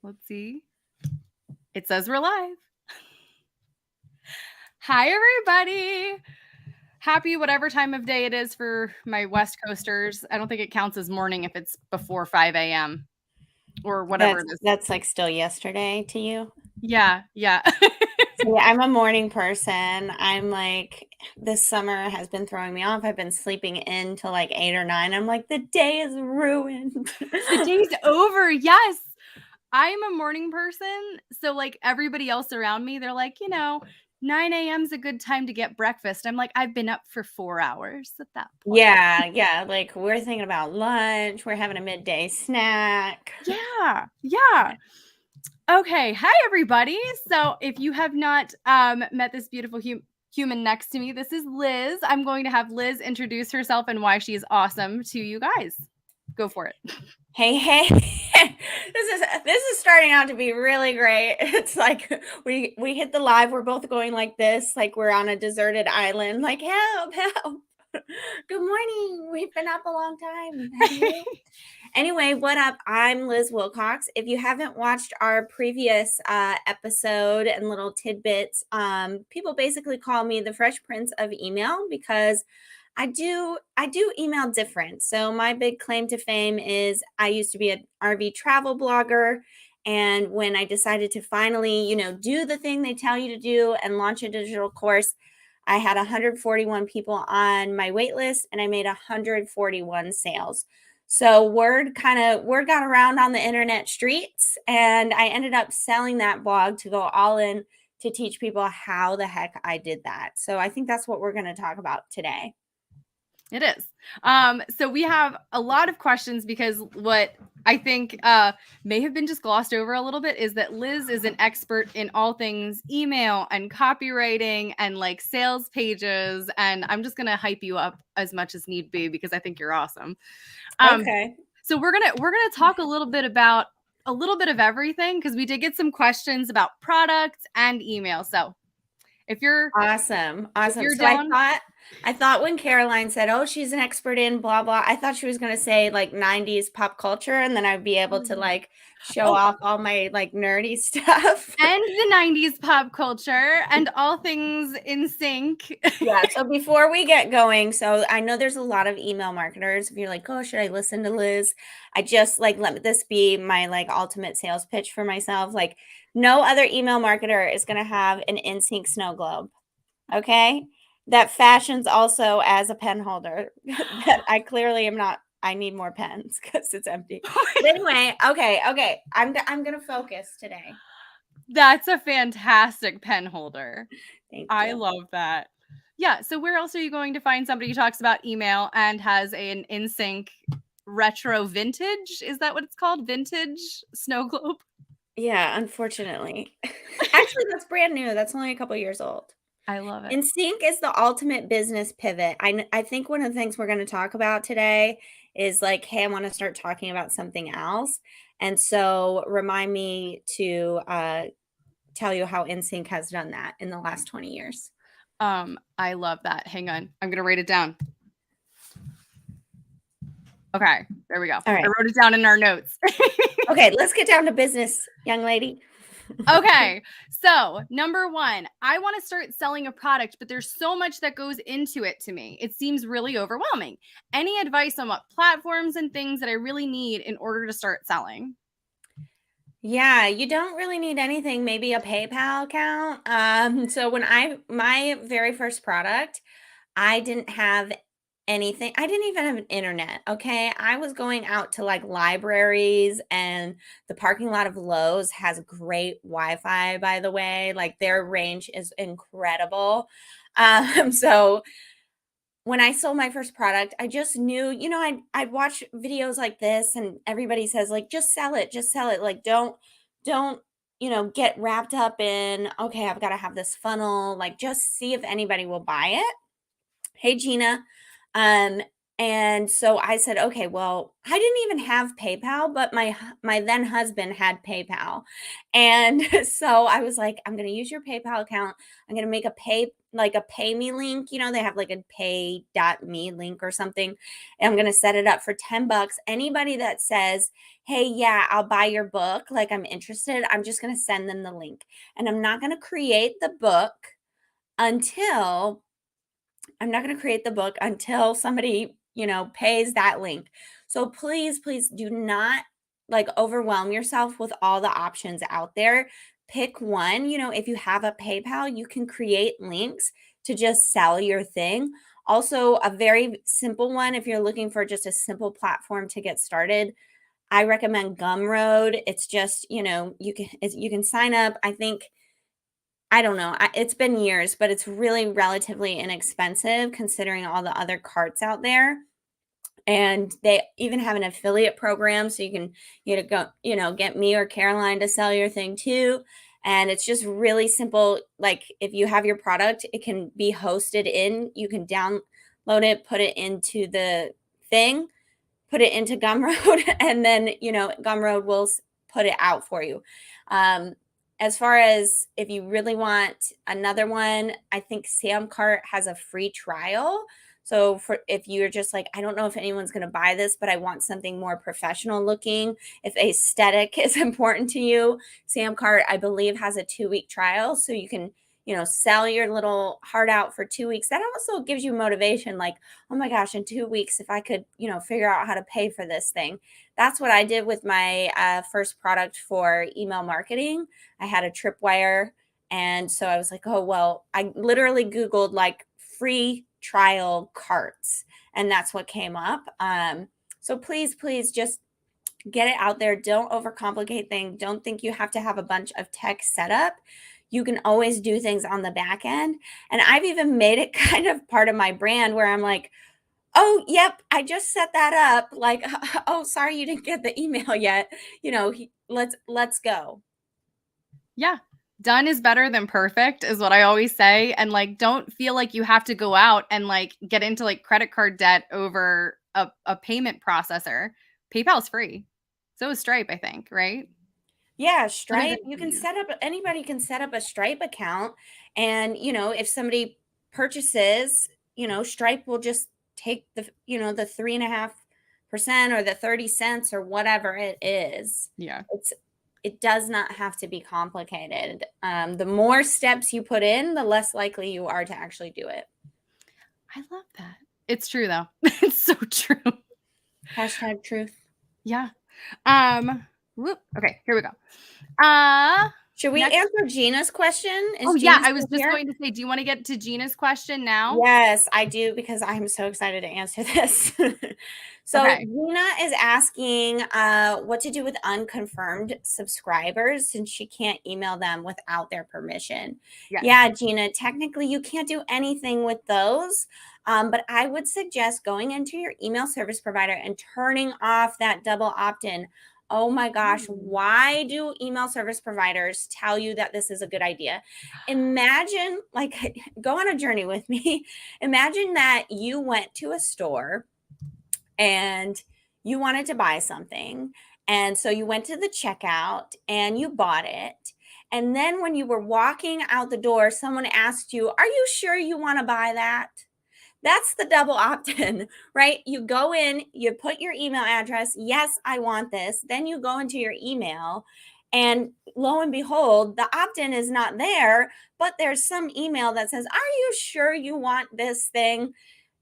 Let's see. It says we're live. Hi, everybody. Happy whatever time of day it is for my West Coasters. I don't think it counts as morning if it's before 5 a.m. or whatever it is. That's like still yesterday to you. Yeah. So yeah, I'm a morning person. I'm like, this summer has been throwing me off. I've been sleeping in till like 8 or 9. I'm like, the day is ruined. The day's over. Yes. I'm a morning person. So, like, everybody else around me, they're like, 9 a.m. is a good time to get breakfast. I'm like, I've been up for 4 hours at that point. Yeah. Like we're thinking about lunch. We're having a midday snack. Yeah. Okay. Hi, everybody. So if you have not met this beautiful human next to me, this is Liz. I'm going to have Liz introduce herself and why she's awesome to you guys. Go for it. Hey. This is starting out to be really great. It's like we hit the live. We're both going like this, like we're on a deserted island, like help. Good morning. We've been up a long time. Have you? Anyway, what up? I'm Liz Wilcox. If you haven't watched our previous episode and little tidbits, people basically call me the Fresh Prince of Email because I do email different. So my big claim to fame is I used to be an RV travel blogger. And when I decided to finally, do the thing they tell you to do and launch a digital course, I had 141 people on my wait list and I made 141 sales. So word got around on the internet streets and I ended up selling that blog to go all in to teach people how the heck I did that. So I think that's what we're going to talk about today. It is. So we have a lot of questions because what I think may have been just glossed over a little bit is that Liz is an expert in all things email and copywriting and like sales pages. And I'm just going to hype you up as much as need be because I think you're awesome. Okay. So we're gonna talk a little bit about a little bit of everything because we did get some questions about products and email. So if you're awesome. if you're So down, I thought when Caroline said, "Oh, she's an expert in blah blah," I thought she was going to say like 90s pop culture and then I'd be able to like show off all my like nerdy stuff. And the 90s pop culture and all things in sync. Yeah, so before we get going, so I know there's a lot of email marketers. If you're like, "Oh, should I listen to Liz?" I just like let this be my like ultimate sales pitch for myself. Like no other email marketer is going to have an in-sync snow globe. Okay? That fashions also as a pen holder. That I clearly am not. I need more pens because it's empty. But anyway, okay. I'm gonna focus today. That's a fantastic pen holder. Thank you. I love that. Yeah. So where else are you going to find somebody who talks about email and has an in-sync retro vintage? Is that what it's called? Vintage snow globe? Yeah, unfortunately. Actually, that's brand new. That's only a couple years old. I love it. InSync is the ultimate business pivot. I think one of the things we're going to talk about today is like, hey, I want to start talking about something else. And so remind me to tell you how InSync has done that in the last 20 years. I love that. Hang on. I'm going to write it down. Okay, there we go. All right. I wrote it down in our notes. Okay, let's get down to business, young lady. Okay, so number one, I want to start selling a product, but there's so much that goes into it to me. It seems really overwhelming. Any advice on what platforms and things that I really need in order to start selling? Yeah, you don't really need anything, maybe a PayPal account. So when my very first product, I didn't have anything. I didn't even have an internet. Okay. I was going out to like libraries and the parking lot of Lowe's has great Wi-Fi, by the way. Like their range is incredible. So when I sold my first product, I just knew, I'd watch videos like this and everybody says like, just sell it. Like, don't, get wrapped up in, okay, I've got to have this funnel. Like just see if anybody will buy it. Hey, Gina. And so I said, okay, well, I didn't even have PayPal, but my then husband had PayPal. And so I was like, I'm going to use your PayPal account. I'm going to make a pay me link. They have like a pay.me link or something. And I'm going to set it up for $10. Anybody that says, hey, yeah, I'll buy your book, like I'm interested, I'm just going to send them the link. And I'm not going to create the book until somebody, pays that link. So please, please do not like overwhelm yourself with all the options out there. Pick one. If you have a PayPal, you can create links to just sell your thing. Also, a very simple one, if you're looking for just a simple platform to get started, I recommend Gumroad. It's just, you can sign up. I don't know. It's been years, but it's really relatively inexpensive considering all the other carts out there. And they even have an affiliate program, so you can get me or Caroline to sell your thing too. And it's just really simple. Like if you have your product, it can be hosted in. You can download it, put it into the thing, put it into Gumroad, and then Gumroad will put it out for you. As far as if you really want another one, I think ThriveCart has a free trial. So if you're just like, I don't know if anyone's going to buy this, but I want something more professional looking, if aesthetic is important to you, ThriveCart, I believe, has a 2-week trial. So you can sell your little heart out for 2 weeks. That also gives you motivation. Like, oh my gosh, in 2 weeks, if I could, figure out how to pay for this thing. That's what I did with my first product for email marketing. I had a tripwire. And so I was like, oh, well, I literally Googled like free trial carts, and that's what came up. So please, please just get it out there. Don't overcomplicate things. Don't think you have to have a bunch of tech set up. You can always do things on the back end. And I've even made it kind of part of my brand where I'm like, oh, yep, I just set that up. Like, oh, sorry, you didn't get the email yet. Let's go. Yeah. Done is better than perfect is what I always say. And like, don't feel like you have to go out and like get into like credit card debt over a payment processor. PayPal's free. So is Stripe, I think, right? Yeah, Stripe. Anybody can set up a Stripe account. And, if somebody purchases, Stripe will just take the 3.5% or the 30 cents or whatever it is. Yeah. It does not have to be complicated. The more steps you put in, the less likely you are to actually do it. I love that. It's true though. It's so true. Hashtag truth. Yeah. Okay, here we go. Should we answer Gina's question? Yeah, I was just going to say, do you want to get to Gina's question now? Yes, I do, because I'm so excited to answer this. So Okay. Gina is asking what to do with unconfirmed subscribers since she can't email them without their permission. Yes. Yeah, Gina, technically you can't do anything with those. But I would suggest going into your email service provider and turning off that double opt-in. Oh my gosh, why do email service providers tell you that this is a good idea? Imagine, like, go on a journey with me. Imagine that you went to a store and you wanted to buy something. And so you went to the checkout and you bought it. And then when you were walking out the door, someone asked you, are you sure you want to buy that? That's the double opt-in, right? You go in, you put your email address. Yes, I want this. Then you go into your email and lo and behold, the opt-in is not there, but there's some email that says, are you sure you want this thing?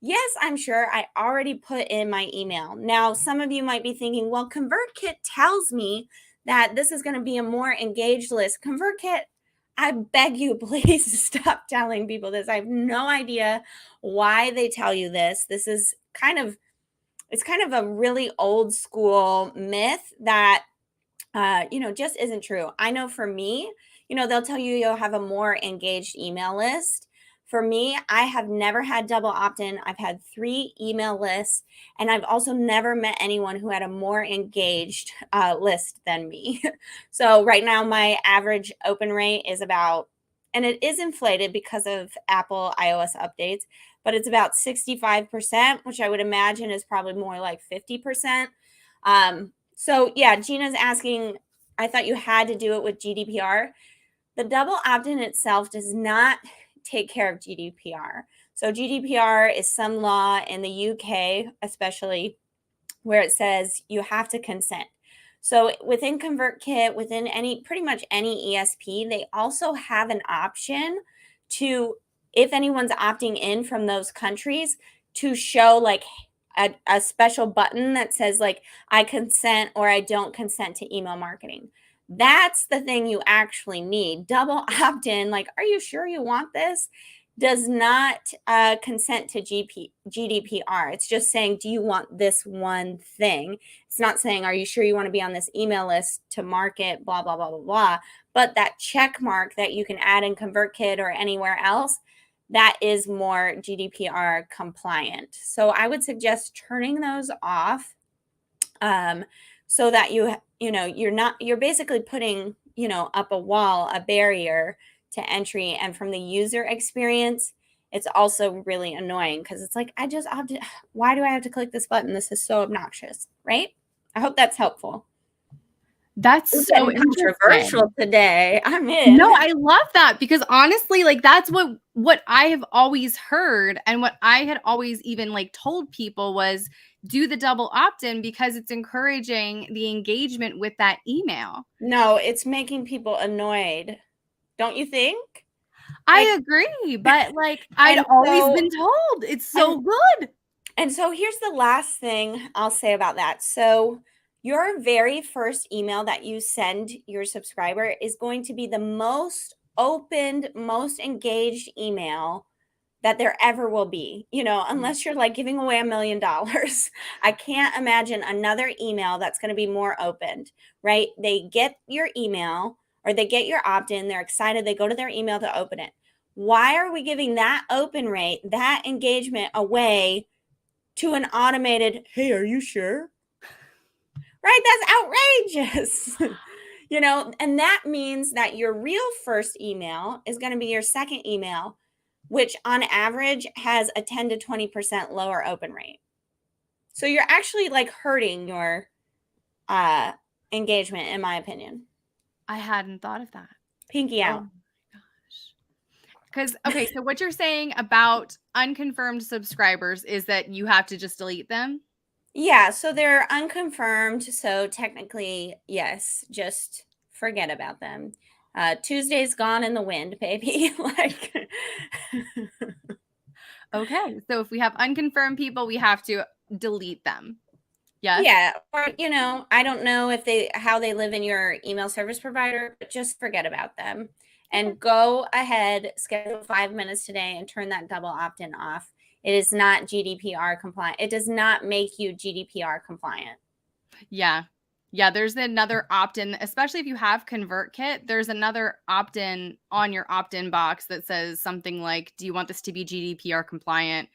Yes, I'm sure. I already put in my email. Now, some of you might be thinking, well, ConvertKit tells me that this is going to be a more engaged list. ConvertKit, I beg you, please stop telling people this. I have no idea why they tell you this. This is kind of a really old school myth that, just isn't true. I know for me, they'll tell you you'll have a more engaged email list. For me, I have never had double opt-in. I've had 3 email lists, and I've also never met anyone who had a more engaged list than me. So right now, my average open rate is about, and it is inflated because of Apple iOS updates, but it's about 65%, which I would imagine is probably more like 50%. So yeah, Gina's asking, I thought you had to do it with GDPR. The double opt-in itself does not take care of GDPR. So GDPR is some law in the UK, especially, where it says you have to consent. So within ConvertKit, within pretty much any ESP, they also have an option to, if anyone's opting in from those countries, to show like a special button that says like, I consent or I don't consent to email marketing. That's the thing you actually need. Double opt-in, like, are you sure you want this? Does not consent to GDPR. It's just saying, do you want this one thing? It's not saying, are you sure you want to be on this email list to market, blah, blah, blah, blah, blah. But that check mark that you can add in ConvertKit or anywhere else, that is more GDPR compliant. So I would suggest turning those off so that you're basically putting, up a wall, a barrier to entry. And from the user experience, it's also really annoying because it's like, I just opted. Why do I have to click this button? This is so obnoxious, right? I hope that's helpful. That's so controversial today. I'm in. No, I love that because honestly, like that's what I have always heard and what I had always even like told people was do the double opt-in because it's encouraging the engagement with that email. No, it's making people annoyed. Don't you think? I agree, but like I'd always been told it's so good. And so here's the last thing I'll say about that. So your very first email that you send your subscriber is going to be the most opened, most engaged email that there ever will be, unless you're like giving away $1 million. I can't imagine another email that's going to be more opened, right? They get your email or they get your opt-in, they're excited, they go to their email to open it. Why are we giving that open rate, that engagement away to an automated, hey, are you sure? Right? That's outrageous. And that means that your real first email is going to be your second email, which on average has a 10 to 20% lower open rate. So you're actually like hurting your engagement, in my opinion. I hadn't thought of that. Pinky out. Oh my gosh. Because, okay, so what you're saying about unconfirmed subscribers is that you have to just delete them? Yeah, so they're unconfirmed. So technically, yes, just forget about them. Tuesday's gone in the wind, baby. Like, okay. So if we have unconfirmed people, we have to delete them. Yes. Yeah. Or, I don't know how they live in your email service provider, but just forget about them and go ahead, schedule 5 minutes today and turn that double opt-in off. It is not GDPR compliant. It does not make you GDPR compliant. Yeah. Yeah. There's another opt-in, especially if you have ConvertKit, there's another opt-in on your opt-in box that says something like, do you want this to be GDPR compliant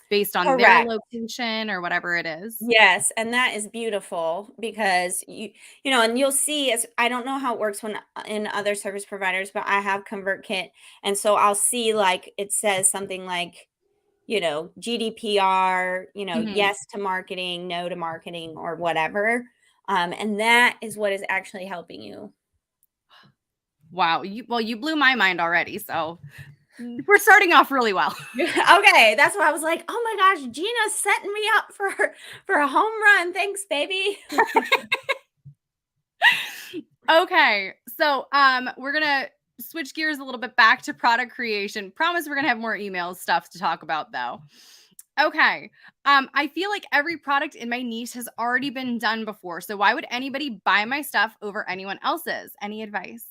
based on their location or whatever it is? Yes. And that is beautiful because and you'll see, I don't know how it works when in other service providers, but I have ConvertKit. And so I'll see like, it says something like, GDPR, yes to marketing, no to marketing or whatever. And that is what is actually helping you. Wow. You blew my mind already. So we're starting off really well. Okay. That's why I was like, oh my gosh, Gina's setting me up for a home run. Thanks, baby. Okay. So we're going to switch gears a little bit back to product creation. Promise we're going to have more email stuff to talk about though. Okay. I feel like every product in my niche has already been done before. So why would anybody buy my stuff over anyone else's? Any advice?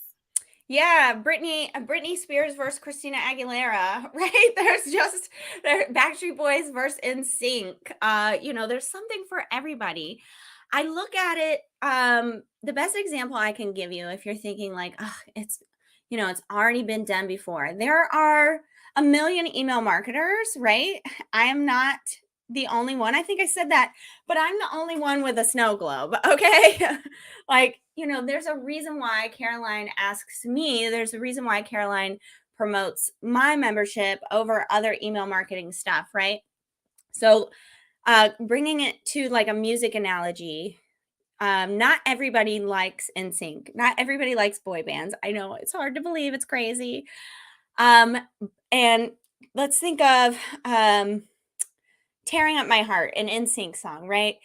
Yeah, Britney Spears versus Christina Aguilera, right? There's Backstreet Boys versus NSYNC. There's something for everybody. I look at it, the best example I can give you if you're thinking like, it's already been done before. There are a million email marketers, right? I am not the only one. I think I said that, but I'm the only one with a snow globe. Okay. Like, there's a reason why Caroline asks me, there's a reason why Caroline promotes my membership over other email marketing stuff, right? So bringing it to like a music analogy, not everybody likes NSYNC. Not everybody likes boy bands. I know it's hard to believe. It's crazy. And let's think of Tearing Up My Heart, an NSYNC song, right?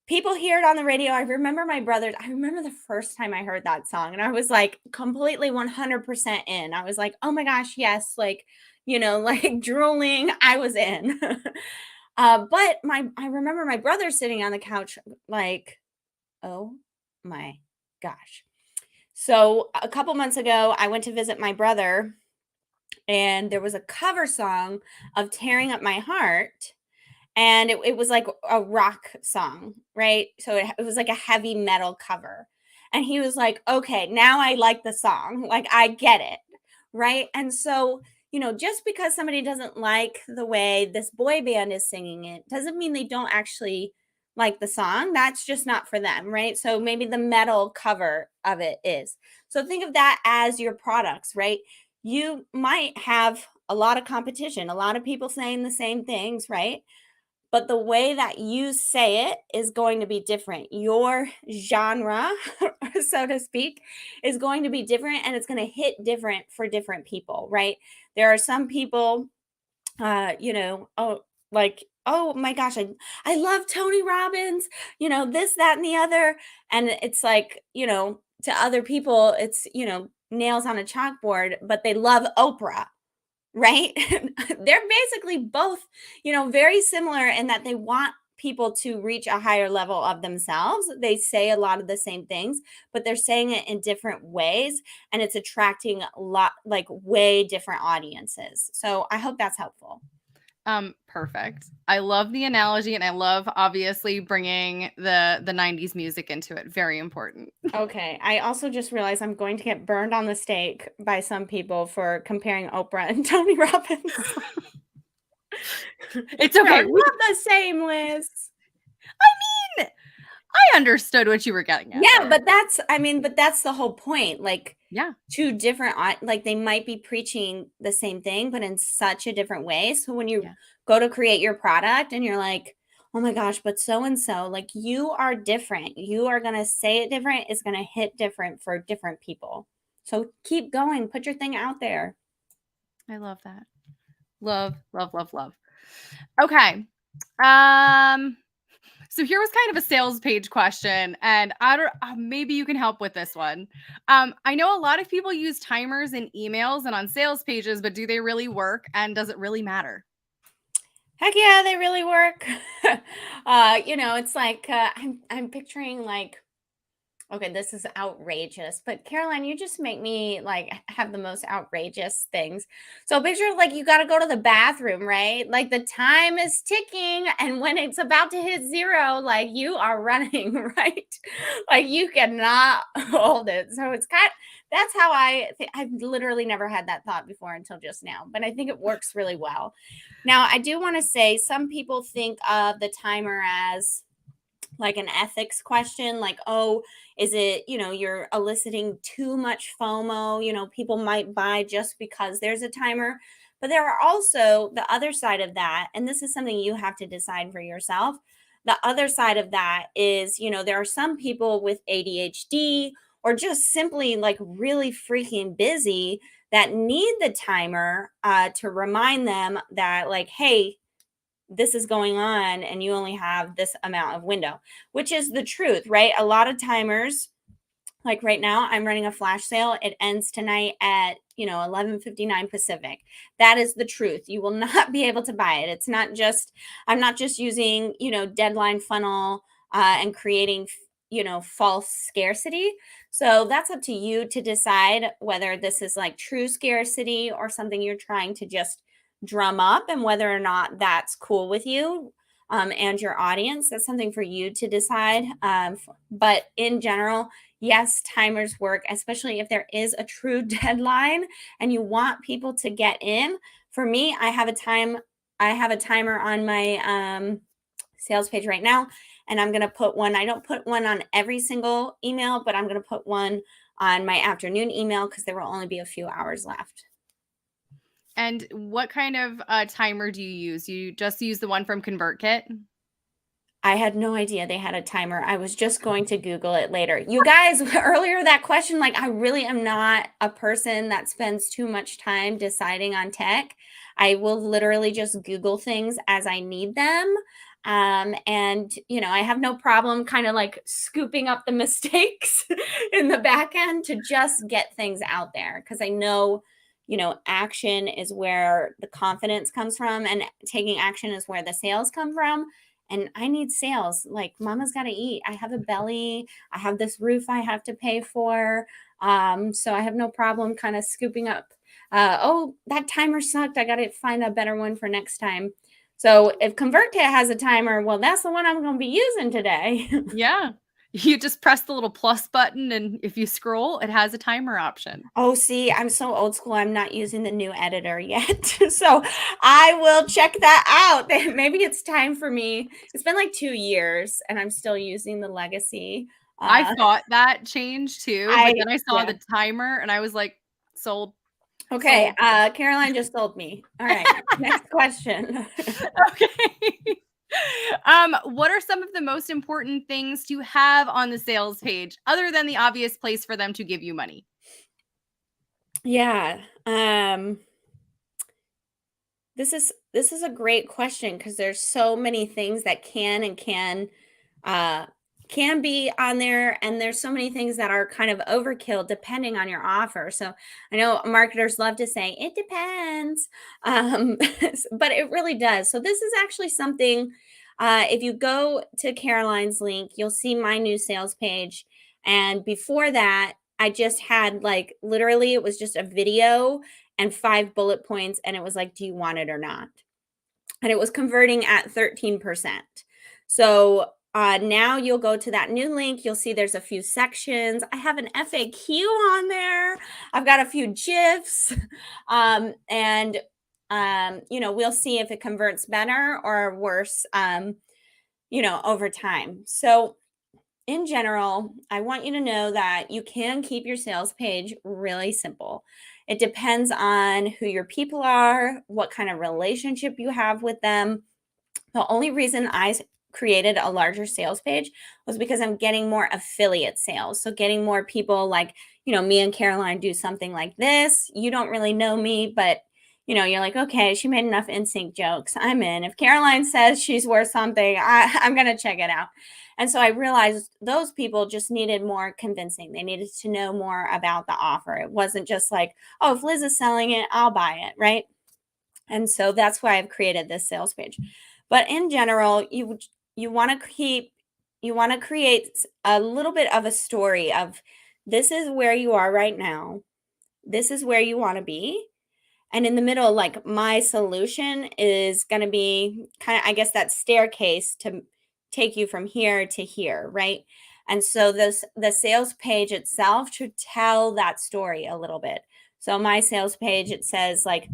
People hear it on the radio. I remember the first time I heard that song and I was like completely 100% in. I was like, oh my gosh, yes. Like, like drooling. I was in. But I remember my brother sitting on the couch like, oh my gosh. So a couple months ago, I went to visit my brother and there was a cover song of Tearing Up My Heart. And it was like a rock song, right? So it was like a heavy metal cover. And he was like, okay, now I like the song. Like, I get it, right? And so, just because somebody doesn't like the way this boy band is singing it doesn't mean they don't actually like the song. That's just not for them, right? So maybe the metal cover of it is. So think of that as your products, right? You might have a lot of competition, a lot of people saying the same things, right? But the way that you say it is going to be different. Your genre, so to speak, is going to be different and it's going to hit different for different people, right? There are some people, oh my gosh, I love Tony Robbins, this, that, and the other. And it's like, to other people, it's, nails on a chalkboard, but they love Oprah. Right? They're basically both, very similar in that they want people to reach a higher level of themselves. They say a lot of the same things, but they're saying it in different ways and it's attracting way different audiences. So I hope that's helpful. Perfect. I love the analogy and I love obviously bringing the 90s music into it. Very important. Okay. I also just realized I'm going to get burned on the stake by some people for comparing Oprah and Tony Robbins. It's okay. We're not the same, Liz. I mean, I understood what you were getting at. Yeah, but that's the whole point. Like, yeah, two different, like they might be preaching the same thing, but in such a different way. So when you go to create your product and you're like, oh my gosh, but so-and-so, like you are different. You are going to say it different. It's going to hit different for different people. So keep going. Put your thing out there. I love that. Love, love, love, love. Okay. So here was kind of a sales page question, and I don't. Maybe you can help with this one. I know a lot of people use timers in emails and on sales pages, but do they really work? And does it really matter? Heck yeah, they really work. It's like I'm picturing like. Okay, this is outrageous, but Caroline, you just make me like have the most outrageous things. So picture like you got to go to the bathroom, right? Like the time is ticking and when it's about to hit 0, like you are running, right? Like you cannot hold it. So that's how I've literally never had that thought before until just now, but I think it works really well. Now, I do want to say some people think of the timer as like an ethics question, like, oh, is it, you're eliciting too much FOMO, people might buy just because there's a timer. But there are also the other side of that, and this is something you have to decide for yourself. The other side of that is, there are some people with ADHD or just simply like really freaking busy that need the timer to remind them that like, hey, this is going on and you only have this amount of window, which is the truth, right? A lot of timers, like right now, I'm running a flash sale. It ends tonight at, 11:59 Pacific. That is the truth. You will not be able to buy it. It's not just, I'm not just using, deadline funnel and creating, false scarcity. So that's up to you to decide whether this is like true scarcity or something you're trying to just drum up, and whether or not that's cool with you and your audience. That's something for you to decide. But in general, yes, timers work, especially if there is a true deadline and you want people to get in. For me, I have a timer on my sales page right now, and I'm going to put one. I don't put one on every single email, but I'm going to put one on my afternoon email because there will only be a few hours left. And what kind of timer do you use? You just use the one from ConvertKit? I had no idea they had a timer. I was just going to Google it later. You guys, earlier that question, like I really am not a person that spends too much time deciding on tech. I will literally just Google things as I need them. And I have no problem kind of like scooping up the mistakes in the back end to just get things out there because I know action is where the confidence comes from, and taking action is where the sales come from. And I need sales. Like, mama's got to eat. I have a belly. I have this roof I have to pay for. So I have no problem kind of scooping up. Oh, that timer sucked. I got to find a better one for next time. So if ConvertKit has a timer, well, that's the one I'm going to be using today. Yeah. You just press the little plus button, and if you scroll, it has a timer option. Oh, see, I'm so old school. I'm not using the new editor yet. So I will check that out. Maybe it's time for me. It's been like 2 years and I'm still using the legacy. I thought that changed too, but then I saw Yeah. the timer and I was like, sold. Okay. Sold. Caroline just sold me. All right. Next question. Okay. What are some of the most important things to have on the sales page other than the obvious place for them to give you money? Yeah. This is a great question because there's so many things that can be on there, and there's so many things that are kind of overkill depending on your offer. So I know marketers love to say it depends, but it really does. So this is actually something. If you go to Caroline's link, you'll see my new sales page, and before that, I just had like literally it was just a video and 5 bullet points, and it was like, do you want it or not? And it was converting at 13%. So now you'll go to that new link. You'll see there's a few sections. I have an FAQ on there. I've got a few GIFs. And we'll see if it converts better or worse, over time. So in general, I want you to know that you can keep your sales page really simple. It depends on who your people are, what kind of relationship you have with them. The only reason I created a larger sales page was because I'm getting more affiliate sales. So getting more people like, me and Caroline do something like this. You don't really know me, but you're like, okay, she made enough in-sync jokes. I'm in. If Caroline says she's worth something, I'm going to check it out. And so I realized those people just needed more convincing. They needed to know more about the offer. It wasn't just like, oh, if Liz is selling it, I'll buy it, right? And so that's why I've created this sales page. But in general, you want to create a little bit of a story of this is where you are right now. This is where you want to be. And in the middle, like my solution is going to be kind of, I guess, that staircase to take you from here to here, right? And so the sales page itself should tell that story a little bit. So my sales page, it says like,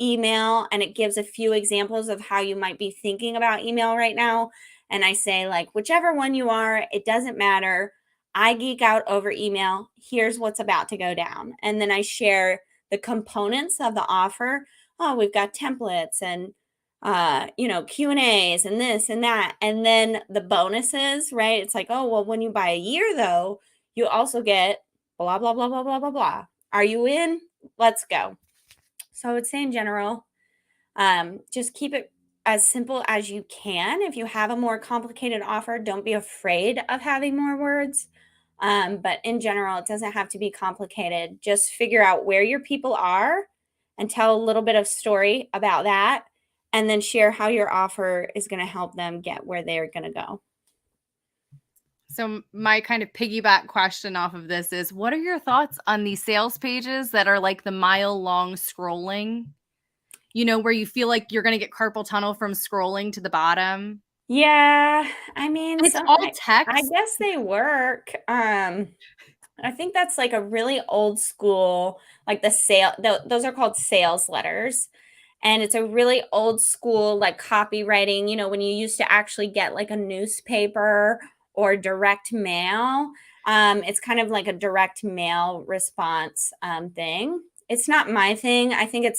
email, and it gives a few examples of how you might be thinking about email right now. And I say like, whichever one you are, it doesn't matter. I geek out over email. Here's what's about to go down. And then I share the components of the offer. Oh, we've got templates and Q&As and this and that. And then the bonuses, right? It's like, oh, well, when you buy a year though, you also get blah, blah, blah, blah, blah, blah, blah. Are you in? Let's go. So I would say in general, just keep it as simple as you can. If you have a more complicated offer, don't be afraid of having more words. But in general, it doesn't have to be complicated. Just figure out where your people are and tell a little bit of story about that, and then share how your offer is going to help them get where they're going to go. So my kind of piggyback question off of this is, what are your thoughts on these sales pages that are like the mile-long scrolling? Where you feel like you're going to get carpal tunnel from scrolling to the bottom. Yeah, I mean, And it's all text. I guess they work. I think that's like a really old school, like those are called sales letters. And it's a really old school, like copywriting, when you used to actually get like a newspaper or direct mail. It's kind of like a direct mail response thing. It's not my thing. I think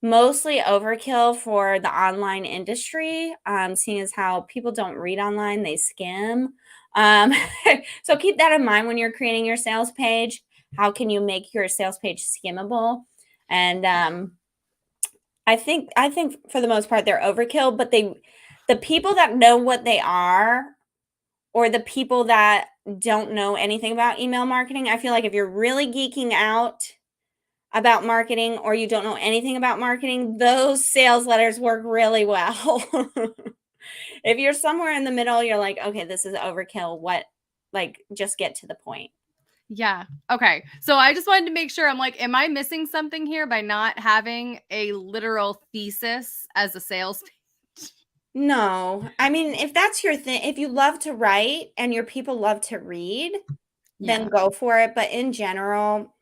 mostly overkill for the online industry, seeing as how people don't read online, they skim. So keep that in mind when you're creating your sales page. How can you make your sales page skimmable? And I think for the most part they're overkill, but the people that know what they are, or the people that don't know anything about email marketing, I feel like if you're really geeking out about marketing or you don't know anything about marketing, those sales letters work really well. If you're somewhere in the middle, you're like, okay, this is overkill. What, like, just get to the point. Yeah. Okay. So I just wanted to make sure, I'm like, am I missing something here by not having a literal thesis as a sales page? No, I mean, if that's your thing, if you love to write and your people love to read, then Yeah. go for it. But in general,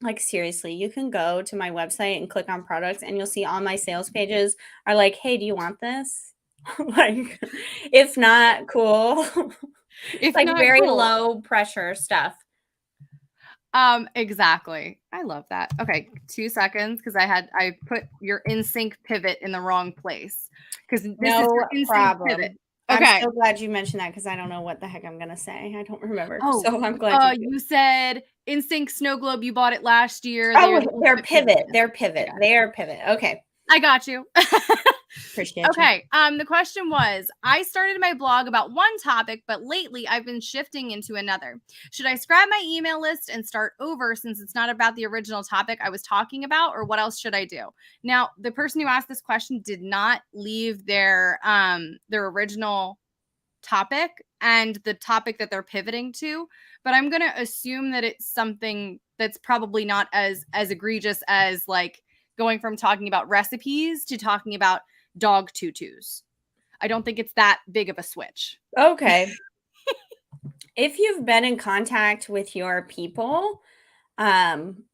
like, seriously, you can go to my website and click on products and you'll see all my sales pages are like, hey, do you want this? Like, if not, cool. It's If like not, very cool. low pressure stuff. Exactly. I love that. Okay, 2 seconds, because I put your in sync pivot in the wrong place, because this is No your in sync pivot. problem. I'm Okay. so glad you mentioned that because I don't know what the heck I'm gonna say. I don't remember. Oh, So I'm glad you do. you said in sync snow globe. You bought it last year. They are Oh, the they're ultimate pivot. pivot. They're I pivot. got They are pivot. Okay. I got you. Appreciate you. Okay. The question was, I started my blog about one topic, but lately I've been shifting into another. Should I scrap my email list and start over since it's not about the original topic I was talking about, or what else should I do? Now, the person who asked this question did not leave their original topic and the topic that they're pivoting to, but I'm going to assume that it's something that's probably not as egregious as like going from talking about recipes to talking about dog tutus. I don't think it's that big of a switch. Okay. If you've been in contact with your people, um,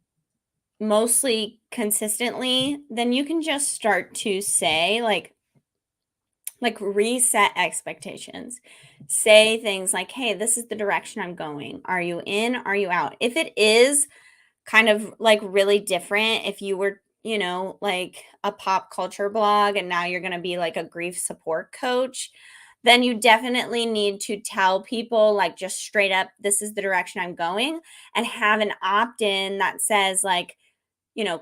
mostly consistently, then you can just start to say like reset expectations. Say things like, "Hey, this is the direction I'm going. Are you in? Are you out?" If it is kind of like really different, if you were, like a pop culture blog and now you're going to be like a grief support coach, then you definitely need to tell people like just straight up, this is the direction I'm going, and have an opt-in that says like,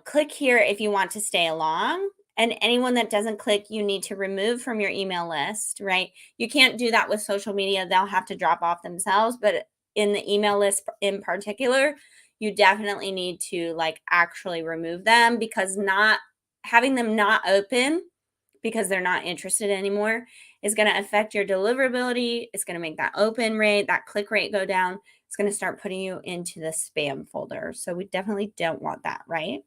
click here if you want to stay along. And anyone that doesn't click, you need to remove from your email list, right? You can't do that with social media. They'll have to drop off themselves. But in the email list in particular, you definitely need to like actually remove them, because not having them not open because they're not interested anymore is going to affect your deliverability. It's going to make that open rate, that click rate go down. It's going to start putting you into the spam folder. So we definitely don't want that, right?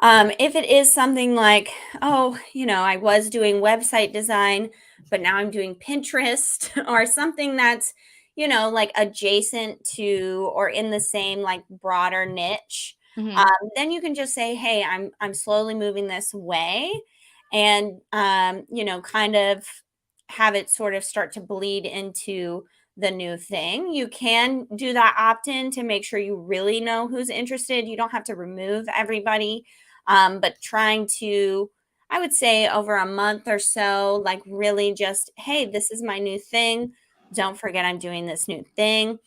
If it is something like, oh, I was doing website design, but now I'm doing Pinterest or something that's, like adjacent to or in the same like broader niche, Mm-hmm. then you can just say, hey, I'm slowly moving this way, and kind of have it sort of start to bleed into the new thing. You can do that opt-in to make sure you really know who's interested. You don't have to remove everybody, but trying to, I would say over a month or so, like really just, hey, this is my new thing. Don't forget I'm doing this new thing.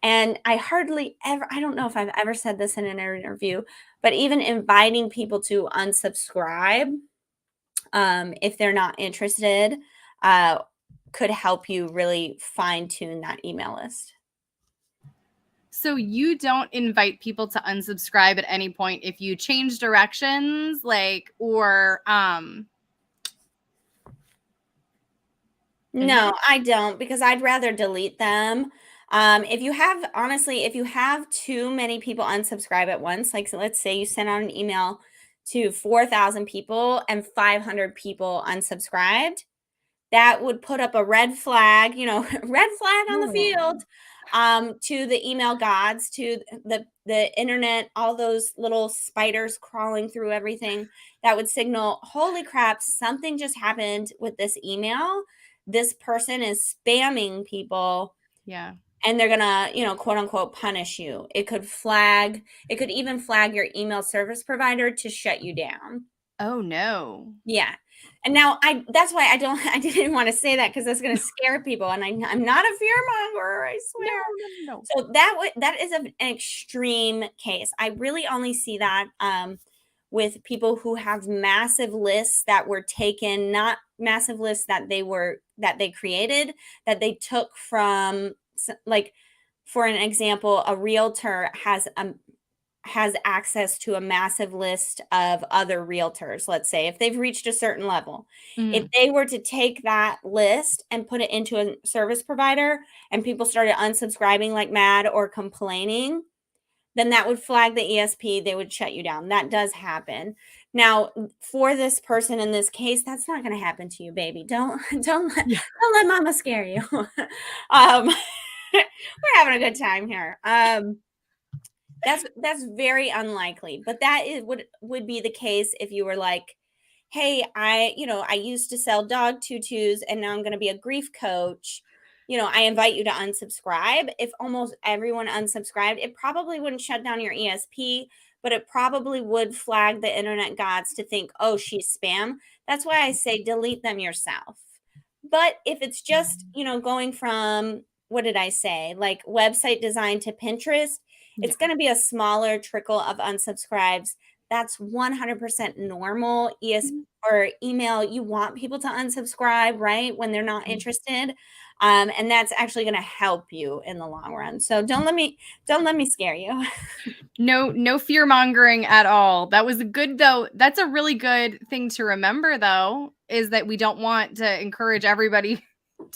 And I hardly ever, I don't know if I've ever said this in an interview, but even inviting people to unsubscribe, if they're not interested, uh, could help you really fine tune that email list. So you don't invite people to unsubscribe at any point if you change directions, like, or No, I don't, because I'd rather delete them. If you have, honestly, if you have too many people unsubscribe at once, like so let's say you send out an email to 4,000 people and 500 people unsubscribed, that would put up a red flag, red flag on the field, to the email gods, to the internet, all those little spiders crawling through everything. That would signal, holy crap, something just happened with this email. This person is spamming people. Yeah. and they're gonna, quote unquote, punish you. It could even flag your email service provider to shut you down. Oh no. Yeah. And now that's why I didn't want to say that, because that's going to scare people. And I'm not a fear monger, I swear. No. So that is an extreme case. I really only see that with people who have massive lists that were taken, not massive lists that they created, that they took from, like, for an example, a realtor has access to a massive list of other realtors. Let's say if they've reached a certain level, if they were to take that list and put it into a service provider and people started unsubscribing like mad or complaining, then that would flag the ESP. They would shut you down. That does happen. Now, for this person in this case, that's not going to happen to you, baby. Don't let mama scare you. We're having a good time here. That's very unlikely, but that would be the case if you were like, hey, I used to sell dog tutus and now I'm going to be a grief coach. I invite you to unsubscribe. If almost everyone unsubscribed, it probably wouldn't shut down your ESP, but it probably would flag the internet gods to think, oh, she's spam. That's why I say delete them yourself. But if it's just, going from, what did I say? Like website design to Pinterest, it's going to be a smaller trickle of unsubscribes. That's 100% normal. Or email, you want people to unsubscribe, right? When they're not interested. And that's actually going to help you in the long run. So don't let me scare you. No fear mongering at all. That was that's a really good thing to remember, though, is that we don't want to encourage everybody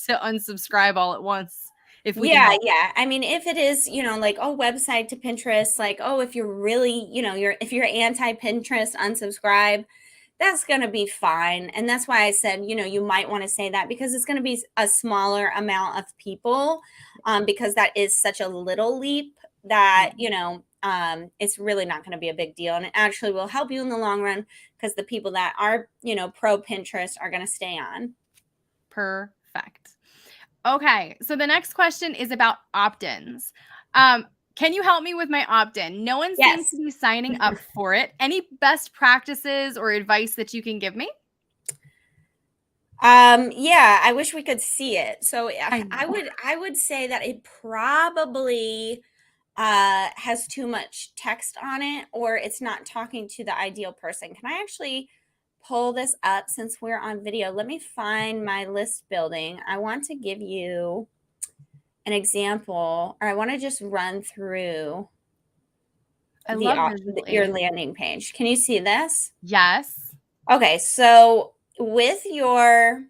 to unsubscribe all at once. If we Yeah. I mean, if it is, like, oh, website to Pinterest, like, oh, if you're really, if you're anti-Pinterest, unsubscribe, that's going to be fine. And that's why I said, you might want to say that, because it's going to be a smaller amount of people, because that is such a little leap that, it's really not going to be a big deal. And it actually will help you in the long run, because the people that are, pro Pinterest are going to stay on. Perfect. Okay, so the next question is about opt-ins. Can you help me with my opt-in? No one seems to be signing up for it. Any best practices or advice that you can give me? Yeah, I wish we could see it. So I would say that it probably has too much text on it, or it's not talking to the ideal person. Can I actually pull this up since we're on video? Let me find my list building. I want to give you an example, or I want to just run through your landing page. Can you see this? Yes. Okay, so with your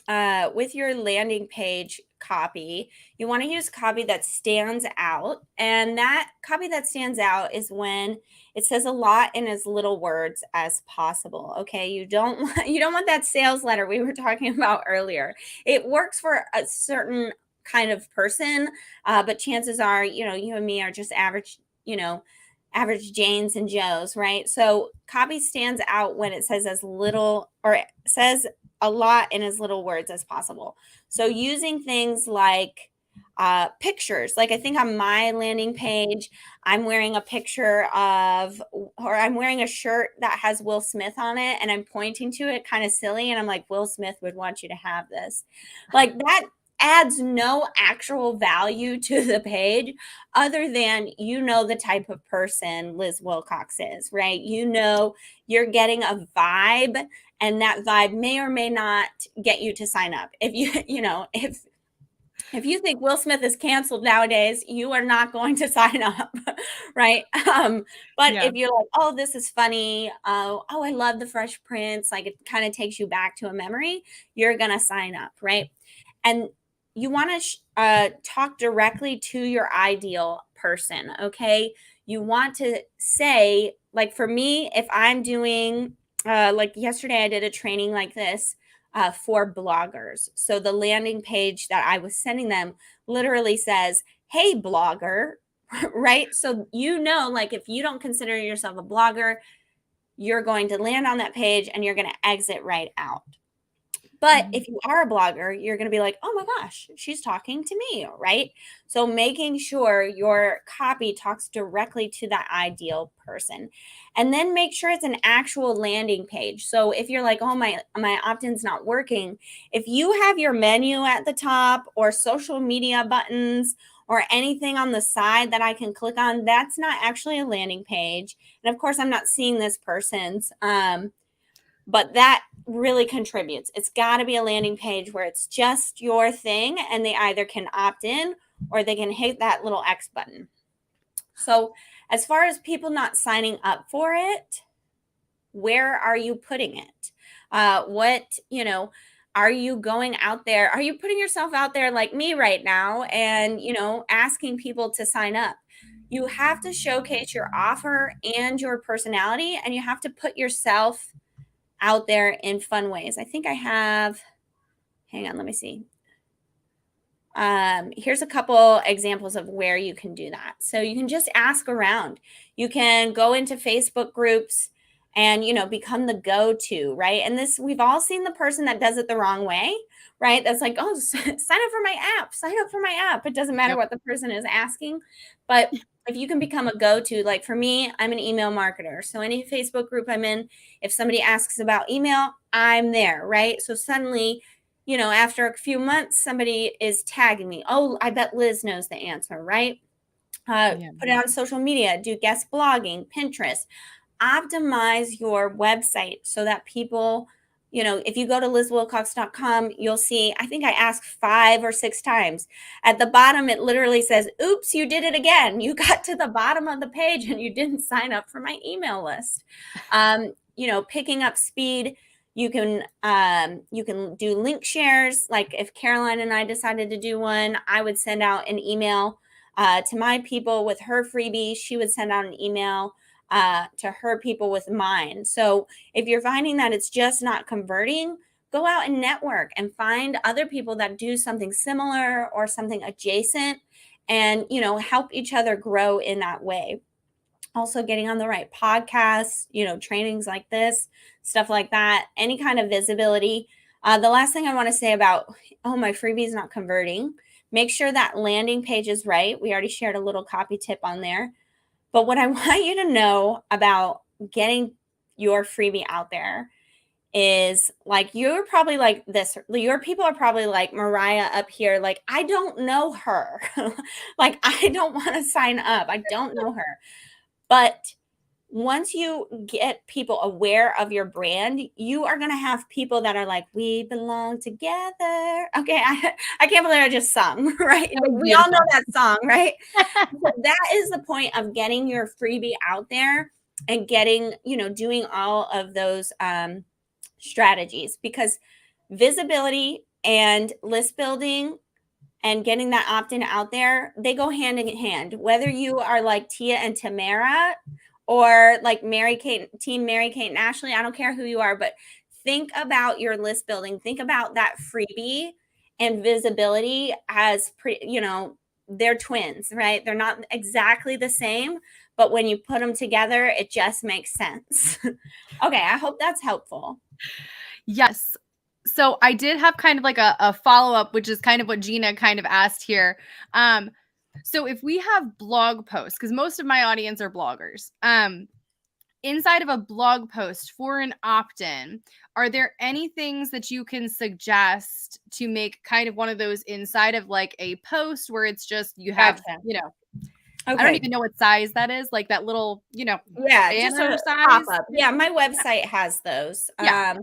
landing page copy, you want to use copy that stands out, and that copy that stands out is when it says a lot in as little words as possible. Okay, you don't want that sales letter we were talking about earlier. It works for a certain kind of person, but chances are, you and me are just average Janes and Joes, right? So copy stands out when it says as little, or it says a lot in as little words as possible. So using things like pictures, like I think on my landing page, I'm wearing a picture of, or I'm wearing a shirt that has Will Smith on it, and I'm pointing to it kind of silly, and I'm like, Will Smith would want you to have this. Like, that adds no actual value to the page, other than the type of person Liz Wilcox is, right? You're getting a vibe, and that vibe may or may not get you to sign up. If if you think Will Smith is canceled nowadays, you are not going to sign up, right? But if you're like, oh, this is funny, oh, I love the Fresh Prince, like, it kind of takes you back to a memory, you're gonna sign up, right? And you want to talk directly to your ideal person, okay? You want to say, like, for me, if I'm doing, like yesterday, I did a training like this for bloggers. So the landing page that I was sending them literally says, hey, blogger, right? So, like, if you don't consider yourself a blogger, you're going to land on that page and you're going to exit right out. But if you are a blogger, you're going to be like, oh my gosh, she's talking to me, right? So making sure your copy talks directly to that ideal person. And then make sure it's an actual landing page. So if you're like, oh, my opt-in's not working, if you have your menu at the top or social media buttons or anything on the side that I can click on, that's not actually a landing page. And of course, I'm not seeing this person's, but that really contributes. It's got to be a landing page where it's just your thing and they either can opt in or they can hit that little X button. So as far as people not signing up for it, where are you putting it? Are you going out there? Are you putting yourself out there like me right now and, asking people to sign up? You have to showcase your offer and your personality, and you have to put yourself out there in fun ways. I think I have, hang on, let me see. Here's a couple examples of where you can do that. So you can just ask around. You can go into Facebook groups and, become the go-to, right? And this, we've all seen the person that does it the wrong way, right? That's like, oh, sign up for my app, sign up for my app. It doesn't matter what the person is asking. But if you can become a go-to, like for me, I'm an email marketer. So any Facebook group I'm in, if somebody asks about email, I'm there, right? So suddenly, after a few months, somebody is tagging me. Oh, I bet Liz knows the answer, right? Put it on social media, do guest blogging, Pinterest. Optimize your website so that people, if you go to lizwilcox.com, you'll see, I think I asked 5 or 6 times. At the bottom, it literally says, oops, you did it again. You got to the bottom of the page and you didn't sign up for my email list. Picking up speed. You can do link shares. Like if Caroline and I decided to do one, I would send out an email to my people with her freebie. She would send out an email to her people with mine. So if you're finding that it's just not converting, go out and network and find other people that do something similar or something adjacent and, help each other grow in that way. Also getting on the right podcasts, trainings like this, stuff like that, any kind of visibility. The last thing I want to say about, my freebie is not converting. Make sure that landing page is right. We already shared a little copy tip on there. But what I want you to know about getting your freebie out there is like, you're probably like this. Your people are probably like Mariah up here. Like, I don't know her. Like, I don't want to sign up. I don't know her. But once you get people aware of your brand, you are going to have people that are like, we belong together. Okay. I can't believe I just sung, right? We all know that song, right? So that is the point of getting your freebie out there and getting, doing all of those strategies, because visibility and list building and getting that opt-in out there, they go hand in hand. Whether you are like Tia and Tamara or like Team Mary Kate and Ashley, I don't care who you are, but think about your list building. Think about that freebie and visibility as they're twins, right? They're not exactly the same, but when you put them together, it just makes sense. Okay, I hope that's helpful. Yes. So I did have kind of like a follow-up, which is kind of what Gina kind of asked here. So if we have blog posts, because most of my audience are bloggers, inside of a blog post for an opt-in, are there any things that you can suggest to make kind of one of those inside of like a post where it's just, you have, Okay. I don't even know what size that is, like that little, just a size. Pop-up. Yeah, my website has those. Yeah.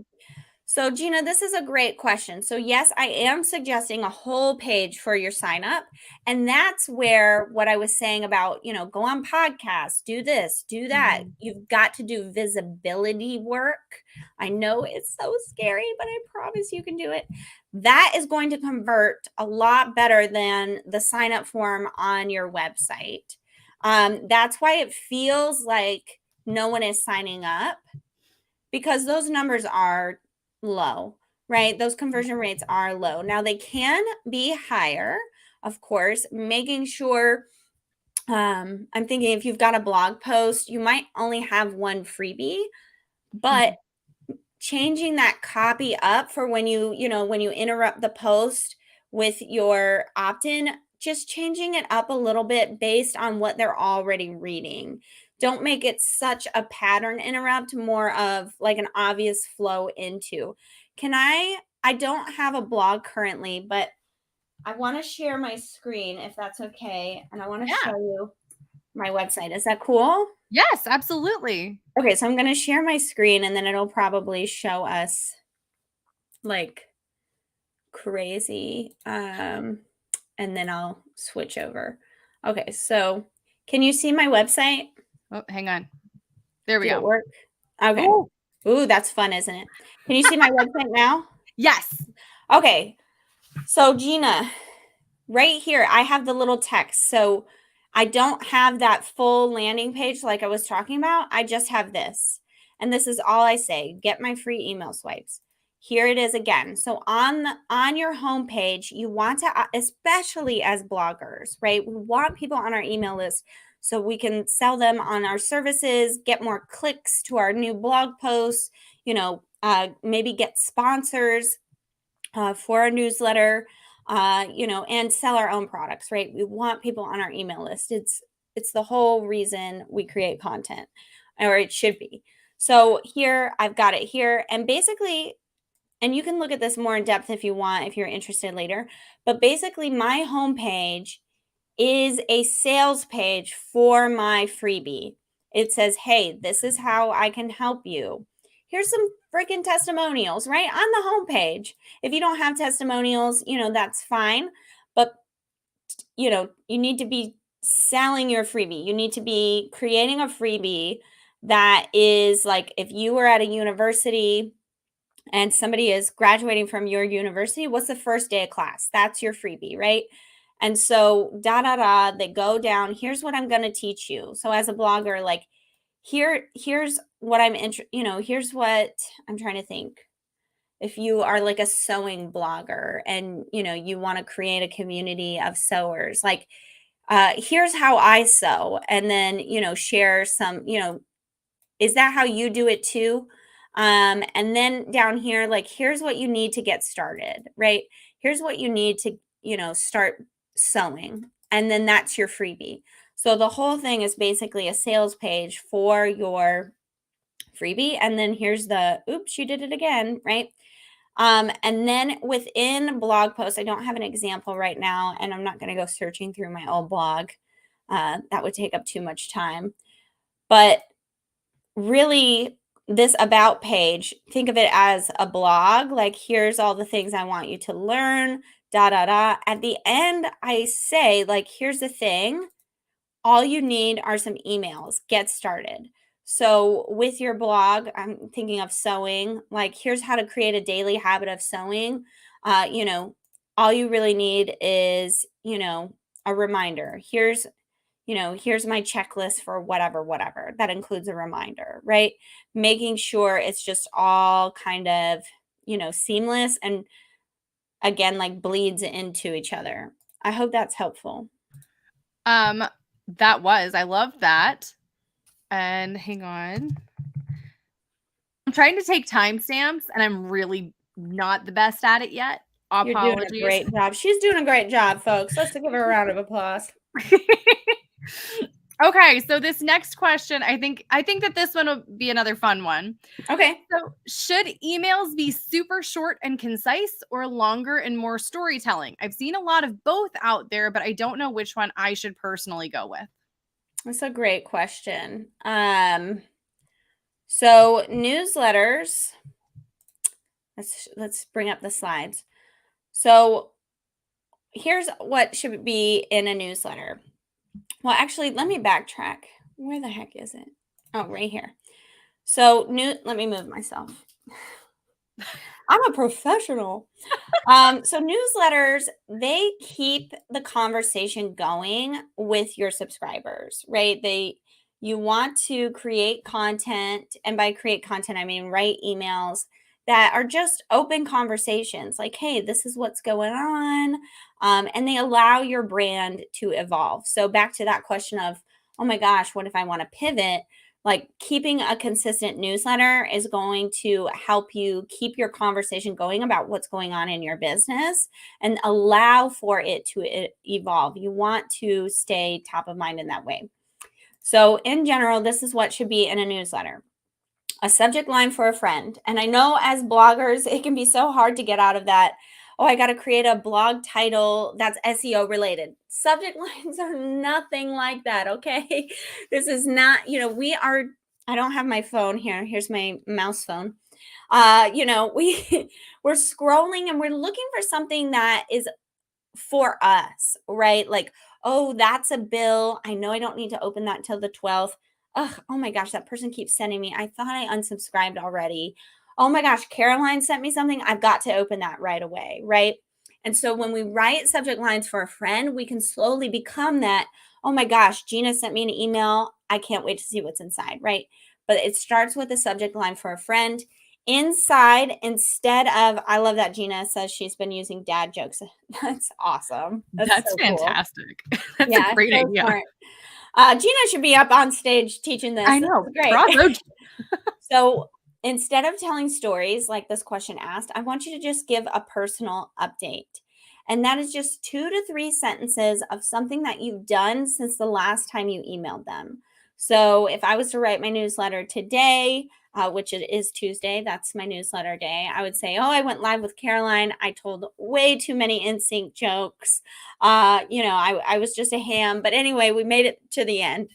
So Gina, this is a great question. So yes, I am suggesting a whole page for your sign up. And that's where what I was saying about, go on podcasts, do this, do that. Mm-hmm. You've got to do visibility work. I know it's so scary, but I promise you can do it. That is going to convert a lot better than the sign up form on your website. That's why it feels like no one is signing up, because those numbers are low, right? Those conversion rates are low. Now they can be higher, of course, making sure, I'm thinking if you've got a blog post, you might only have one freebie, but changing that copy up for when you interrupt the post with your opt-in, just changing it up a little bit based on what they're already reading. Don't make it such a pattern interrupt, more of like an obvious flow into. I don't have a blog currently, but I want to share my screen if that's okay. And I want to show you my website. Is that cool? Yes, absolutely. Okay, so I'm going to share my screen and then it'll probably show us like crazy. And then I'll switch over. Okay, so can you see my website? Oh, hang on. There we Did go. it work? Okay. Ooh, that's fun, isn't it? Can you see my website now? Yes. Okay. So Gina, right here, I have the little text. So I don't have that full landing page like I was talking about. I just have this. And this is all I say. Get my free email swipes. Here it is again. So on your homepage, you want to, especially as bloggers, right? We want people on our email list so we can sell them on our services, get more clicks to our new blog posts, maybe get sponsors for our newsletter, and sell our own products, right? We want people on our email list. It's the whole reason we create content, or it should be. So here, I've got it here. And basically, and you can look at this more in depth if you want, if you're interested later, but basically my homepage is a sales page for my freebie. It says, hey, this is how I can help you. Here's some freaking testimonials right on the homepage. If you don't have testimonials, that's fine. But, you need to be selling your freebie. You need to be creating a freebie that is like, if you were at a university and somebody is graduating from your university, what's the first day of class? That's your freebie, right? And so they go down. Here's what I'm going to teach you. So as a blogger, like here's what here's what I'm trying to think. If you are like a sewing blogger and, you want to create a community of sewers, like here's how I sew, and then, share some, is that how you do it too? And then down here, like, here's what you need to get started, right? Here's what you need to, start sewing. And then that's your freebie. So the whole thing is basically a sales page for your freebie. And then here's the, oops, you did it again, right? And then within blog posts, I don't have an example right now, and I'm not going to go searching through my old blog. That would take up too much time. But really, this about page, think of it as a blog. Like, here's all the things I want you to learn, At the end, I say, like, here's the thing. All you need are some emails. Get started. So with your blog, I'm thinking of sewing. Like, here's how to create a daily habit of sewing. All you really need is, a reminder. Here's my checklist for whatever. That includes a reminder, right? Making sure it's just all kind of, seamless and, again, like bleeds into each other. I hope that's helpful. I love that. And hang on. I'm trying to take timestamps and I'm really not the best at it yet. Apologies. You're doing a great job. She's doing a great job, folks. Let's give her a round of applause. Okay, so this next question, I think that this one will be another fun one. Okay. So, should emails be super short and concise or longer and more storytelling? I've seen a lot of both out there, but I don't know which one I should personally go with. That's a great question. So newsletters, let's bring up the slides. So here's what should be in a newsletter. Well, actually, let me backtrack. Where the heck is it? Oh, right here. So let me move myself. I'm a professional. So newsletters, they keep the conversation going with your subscribers, right? You want to create content, and by create content, I mean write emails that are just open conversations like, hey, this is what's going on. And they allow your brand to evolve. So back to that question of, oh my gosh, what if I want to pivot, Like keeping a consistent newsletter is going to help you keep your conversation going about what's going on in your business and allow for it to evolve. You want to stay top of mind in that way. So in general, this is what should be in a newsletter. A subject line for a friend. And I know as bloggers, it can be so hard to get out of that. Oh, I got to create a blog title that's SEO related. Subject lines are nothing like that. Okay. This is not, I don't have my phone here. Here's my mouse phone. We're scrolling and we're looking for something that is for us, right? Like, oh, that's a bill. I know I don't need to open that till the 12th. Ugh, oh my gosh, that person keeps sending me. I thought I unsubscribed already. Oh my gosh, Caroline sent me something. I've got to open that right away, right? And so when we write subject lines for a friend, we can slowly become that. Oh my gosh, Gina sent me an email. I can't wait to see what's inside, right? But it starts with a subject line for a friend. Inside, instead of, I love that Gina says she's been using dad jokes. That's awesome. That's so fantastic. Cool. That's a great idea. Smart. Gina should be up on stage teaching this. I know. Great. Bravo. So instead of telling stories like this question asked, I want you to just give a personal update. And that is just 2 to 3 sentences of something that you've done since the last time you emailed them. So if I was to write my newsletter today, which it is Tuesday, that's my newsletter day, I would say, oh, I went live with Caroline. I told way too many in-sync jokes. I was just a ham. But anyway, we made it to the end.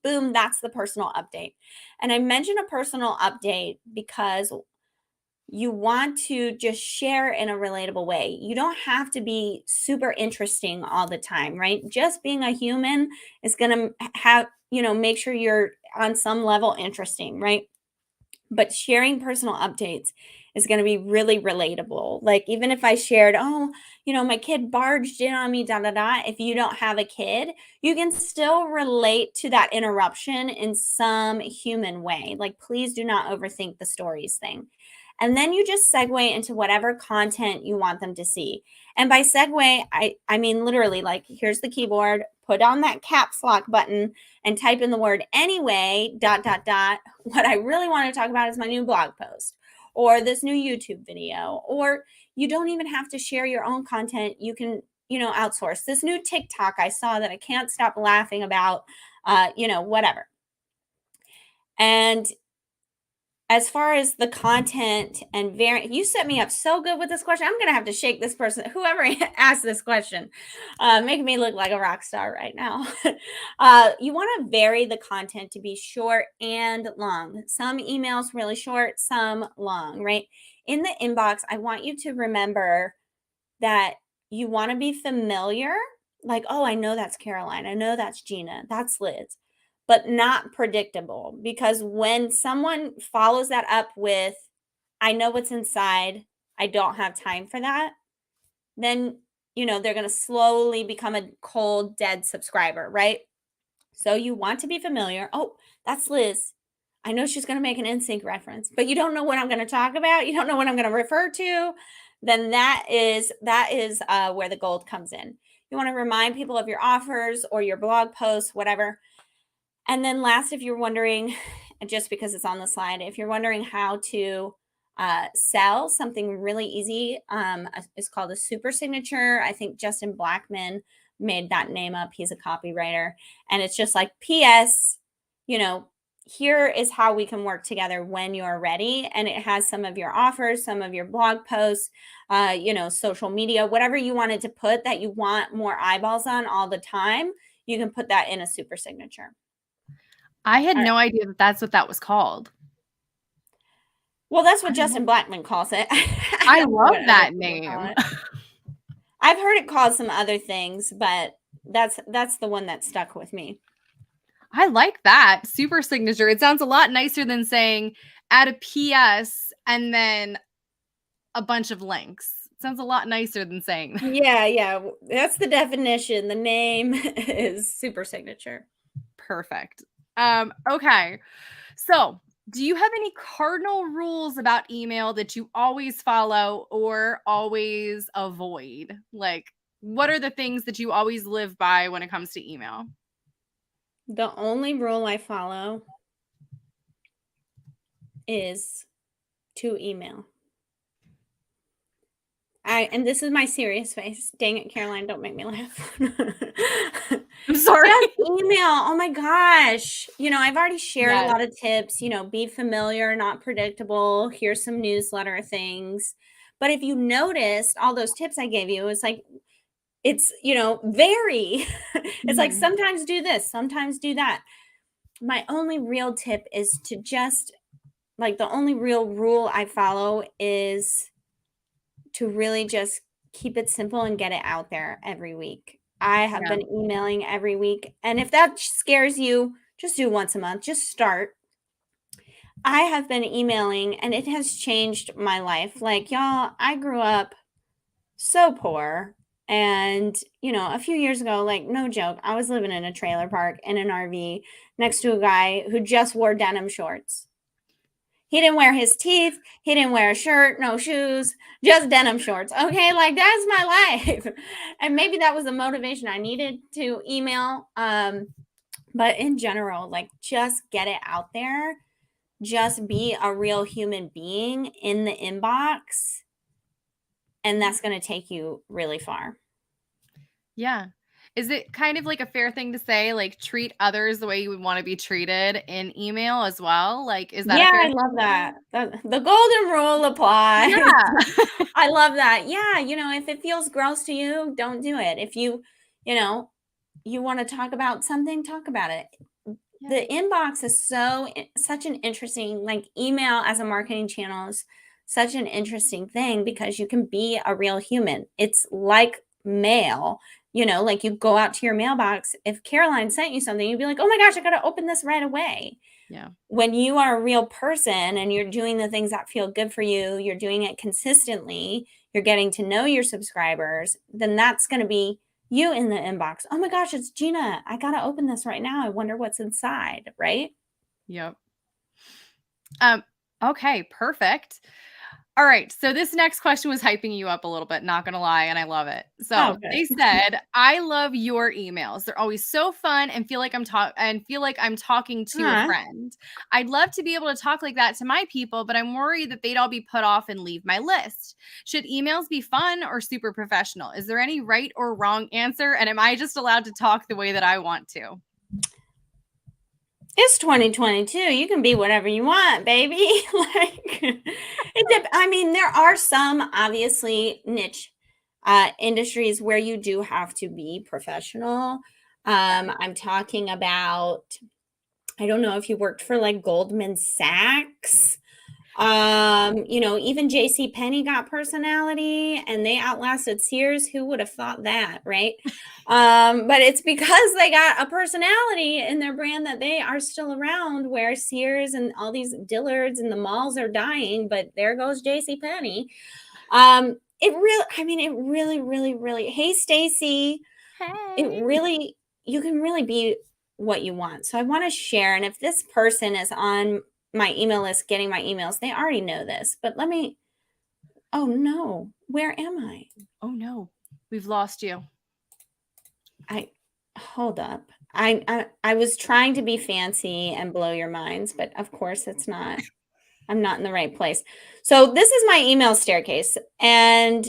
Boom, that's the personal update. And I mention a personal update because you want to just share in a relatable way. You don't have to be super interesting all the time, right? Just being a human is going to make sure you're on some level interesting, right? But sharing personal updates is going to be really relatable. Like even if I shared, oh, my kid barged in on me, da, da, da. If you don't have a kid, you can still relate to that interruption in some human way. Like, please do not overthink the stories thing. And then you just segue into whatever content you want them to see. And by segue, I mean literally, like, here's the keyboard, put on that caps lock button and type in the word anyway, ... What I really want to talk about is my new blog post or this new YouTube video. Or you don't even have to share your own content. You can, outsource this new TikTok I saw that I can't stop laughing about, whatever. And as far as the content and you set me up so good with this question. I'm going to have to shake this person, whoever asked this question, making me look like a rock star right now. You want to vary the content to be short and long. Some emails really short, some long, right? In the inbox, I want you to remember that you want to be familiar. Like, oh, I know that's Caroline. I know that's Gina. That's Liz. But not predictable, because when someone follows that up with, I know what's inside, I don't have time for that, then, they're going to slowly become a cold, dead subscriber, right? So you want to be familiar. Oh, that's Liz. I know she's going to make an NSYNC reference, but you don't know what I'm going to talk about. You don't know what I'm going to refer to. Then that is where the gold comes in. You want to remind people of your offers or your blog posts, whatever. And then last, if you're wondering, just because it's on the slide, if you're wondering how to sell something really easy, it's called a super signature. I think Justin Blackman made that name up. He's a copywriter. And it's just like, P.S., here is how we can work together when you're ready. And it has some of your offers, some of your blog posts, social media, whatever you wanted to put that you want more eyeballs on all the time. You can put that in a super signature. I had no idea that that's what that was called. Well, that's what Justin Blackman calls it. I love that name. I've heard it called some other things, but that's the one that stuck with me. I like that. Super signature. It sounds a lot nicer than saying add a PS and then a bunch of links. It sounds a lot nicer than saying that. Yeah. That's the definition. The name is super signature. Perfect. Okay. So, do you have any cardinal rules about email that you always follow or always avoid? Like, what are the things that you always live by when it comes to email? The only rule I follow is to email. And this is my serious face. Dang it, Caroline, don't make me laugh. I'm sorry. Just email. Oh my gosh. I've already shared a Yes. lot of tips, be familiar, not predictable. Here's some newsletter things. But if you noticed all those tips I gave you, it's like, vary. It's like Mhm. sometimes do this, sometimes do that. My only real tip is to just the only real rule I follow is to really just keep it simple and get it out there every week. I have Yeah. been emailing every week. And if that scares you, just do once a month. Just start. I have been emailing and it has changed my life. Like, y'all, I grew up so poor. And, a few years ago, like, no joke, I was living in a trailer park in an RV next to a guy who just wore denim shorts. He didn't wear his teeth. He didn't wear a shirt, no shoes, just denim shorts. Okay, like that's my life. And maybe that was the motivation I needed to email. But in general, like just get it out there. Just be a real human being in the inbox. And that's going to take you really far. Yeah. Is it kind of like a fair thing to say, like treat others the way you would want to be treated in email as well? Like, is that a Yeah, fair I thing love to that. say? The golden rule applies. Yeah. I love that. Yeah, if it feels gross to you, don't do it. If you want to talk about something, talk about it. Yeah. The inbox is such an interesting, like email as a marketing channel is such an interesting thing because you can be a real human. It's like mail, like you go out to your mailbox. If Caroline sent you something, you'd be like, oh my gosh, I got to open this right away. Yeah. When you are a real person and you're doing the things that feel good for you, you're doing it consistently, you're getting to know your subscribers, then that's going to be you in the inbox. Oh my gosh, it's Gina. I got to open this right now. I wonder what's inside, right? Yep. Okay, perfect. All right. So this next question was hyping you up a little bit, not gonna lie, and I love it. Oh, So they good. said, I love your emails. They're always so fun and feel like I'm talking to a Huh. friend. I'd love to be able to talk like that to my people, but I'm worried that they'd all be put off and leave my list. Should emails be fun or super professional? Is there any right or wrong answer? And am I just allowed to talk the way that I want to? It's 2022. You can be whatever you want, baby. There are some obviously niche industries where you do have to be professional. I'm talking about, I don't know if you worked for like Goldman Sachs. Even JC Penney got personality and they outlasted Sears. Who would have thought that, right? But it's because they got a personality in their brand that they are still around, where Sears and all these Dillards and the malls are dying, but there goes JC Penney. It really, really, really, hey Stacy, Hey. you can really be what you want. So I want to share. And if this person is on my email list getting my emails, they already know this, but oh no, where am I? Oh no, we've lost you. Hold up. I was trying to be fancy and blow your minds, but of course it's not. I'm not in the right place. So this is my email staircase. And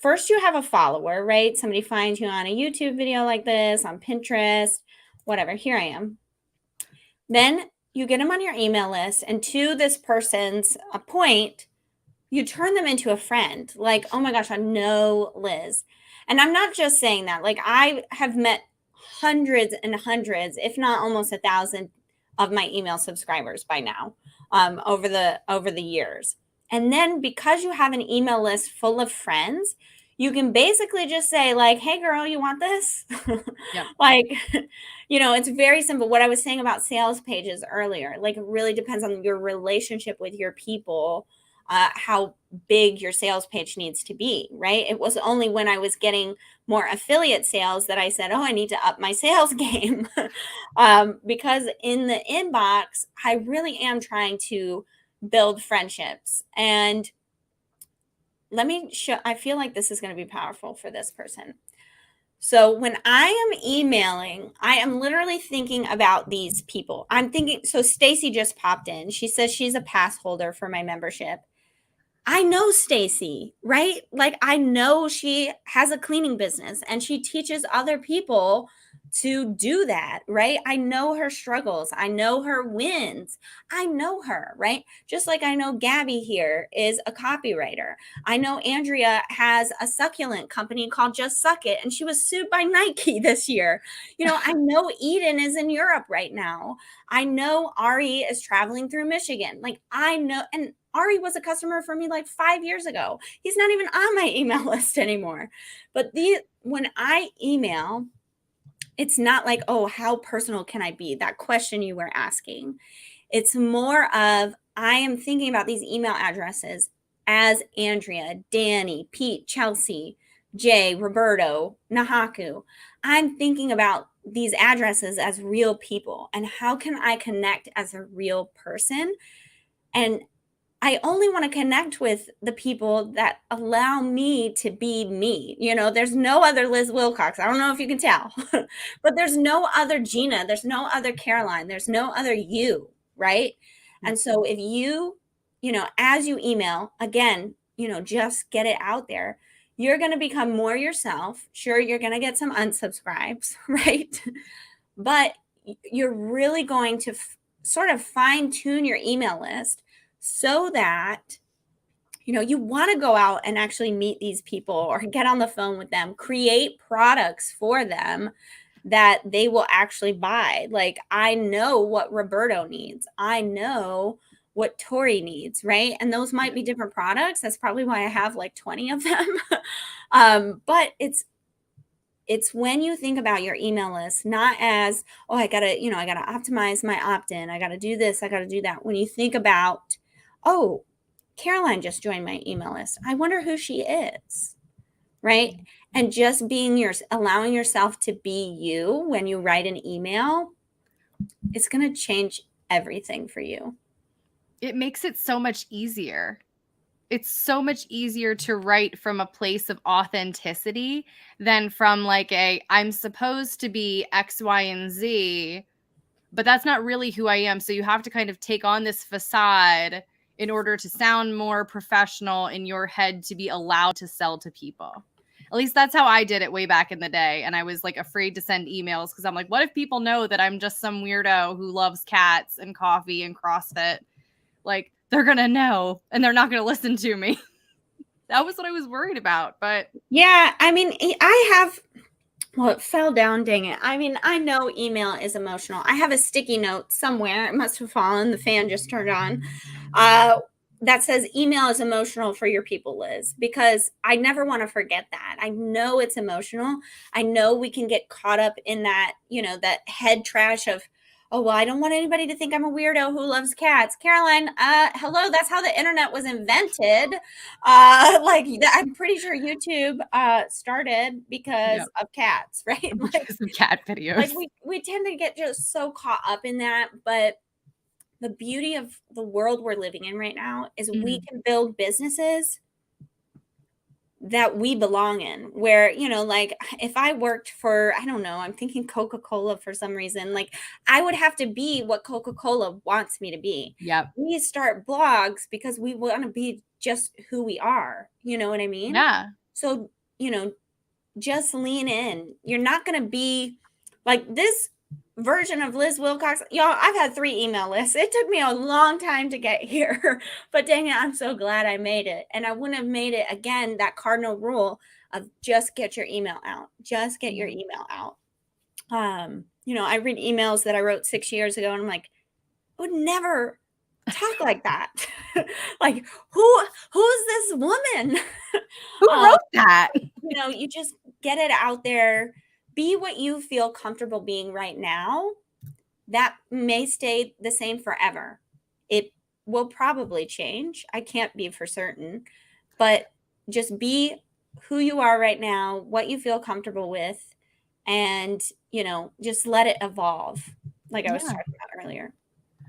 first you have a follower, right? Somebody finds you on a YouTube video like this, on Pinterest, whatever. Here I am. Then you get them on your email list, and to this person's point, you turn them into a friend. Like, oh my gosh, I know Liz. And I'm not just saying that. Like, I have met hundreds and hundreds, if not almost 1,000 of my email subscribers by now, over the years. And then because you have an email list full of friends, you can basically just say like, hey girl, you want this? Yep. Like, it's very simple. What I was saying about sales pages earlier, like it really depends on your relationship with your people, how big your sales page needs to be, right? It was only when I was getting more affiliate sales that I said, oh, I need to up my sales game. Because in the inbox, I really am trying to build friendships. And let me show, I feel like this is going to be powerful for this person. So when I am emailing, I am literally thinking about these people. I'm thinking, so Stacy just popped in. She says she's a pass holder for my membership. I know Stacy, right? Like I know she has a cleaning business and she teaches other people to do that, right? I know her struggles. I know her wins. I know her, right? Just like I know Gabby here is a copywriter. I know Andrea has a succulent company called Just Suck It, and she was sued by Nike this year. I know Eden is in Europe right now. I know Ari is traveling through Michigan. Like I know, and Ari was a customer for me like 5 years ago. He's not even on my email list anymore. But when I email, it's not like, oh, how personal can I be? That question you were asking. It's more of, I am thinking about these email addresses as Andrea, Danny, Pete, Chelsea, Jay, Roberto, Nahaku. I'm thinking about these addresses as real people and how can I connect as a real person? And I only want to connect with the people that allow me to be me. There's no other Liz Wilcox. I don't know if you can tell, but there's no other Gina. There's no other Caroline. There's no other you, right? And so if as you email, again, just get it out there. You're going to become more yourself. Sure, you're going to get some unsubscribes, right? But you're really going to sort of fine tune your email list so that you want to go out and actually meet these people or get on the phone with them, create products for them that they will actually buy. Like I know what Roberto needs. I know what Tori needs, right? And those might be different products. That's probably why I have like 20 of them. But it's when you think about your email list, not as, oh, I gotta optimize my opt-in. I gotta do this. I gotta do that. When you think about, oh, Caroline just joined my email list. I wonder who she is, right? And just allowing yourself to be you when you write an email, it's going to change everything for you. It makes it so much easier. It's so much easier to write from a place of authenticity than from like I'm supposed to be X, Y, and Z, but that's not really who I am. So you have to kind of take on this facade in order to sound more professional in your head to be allowed to sell to people. At least that's how I did it way back in the day. And I was like afraid to send emails because I'm like, what if people know that I'm just some weirdo who loves cats and coffee and CrossFit? Like, they're going to know and they're not going to listen to me. That was what I was worried about. But yeah, I mean, well, it fell down, dang it. I mean, I know email is emotional. I have a sticky note somewhere. It must have fallen. The fan just turned on. That says email is emotional for your people, Liz, because I never want to forget that. I know it's emotional. I know we can get caught up in that, that head trash of, oh, well, I don't want anybody to think I'm a weirdo who loves cats. Caroline, hello, that's how the internet was invented. I'm pretty sure YouTube started because of cats, right? Because of cat videos. Like we tend to get just so caught up in that, but the beauty of the world we're living in right now is we can build businesses that we belong in, where, like if I worked for, I don't know, I'm thinking Coca-Cola for some reason, like I would have to be what Coca-Cola wants me to be. Yeah. We start blogs because we want to be just who we are. You know what I mean? Yeah. So, just lean in. You're not going to be like this version of Liz Wilcox. Y'all, I've had 3 email lists. It took me a long time to get here, but dang it, I'm so glad I made it. And I wouldn't have made it, again, that cardinal rule of just get your email out. Just get your email out. I read emails that I wrote 6 years ago and I'm like, I would never talk like that. Like, who's this woman? Who wrote that? You just get it out there. Be what you feel comfortable being right now. That may stay the same forever. It will probably change. I can't be for certain, but just be who you are right now, what you feel comfortable with, and, just let it evolve. Like I was talking about earlier. I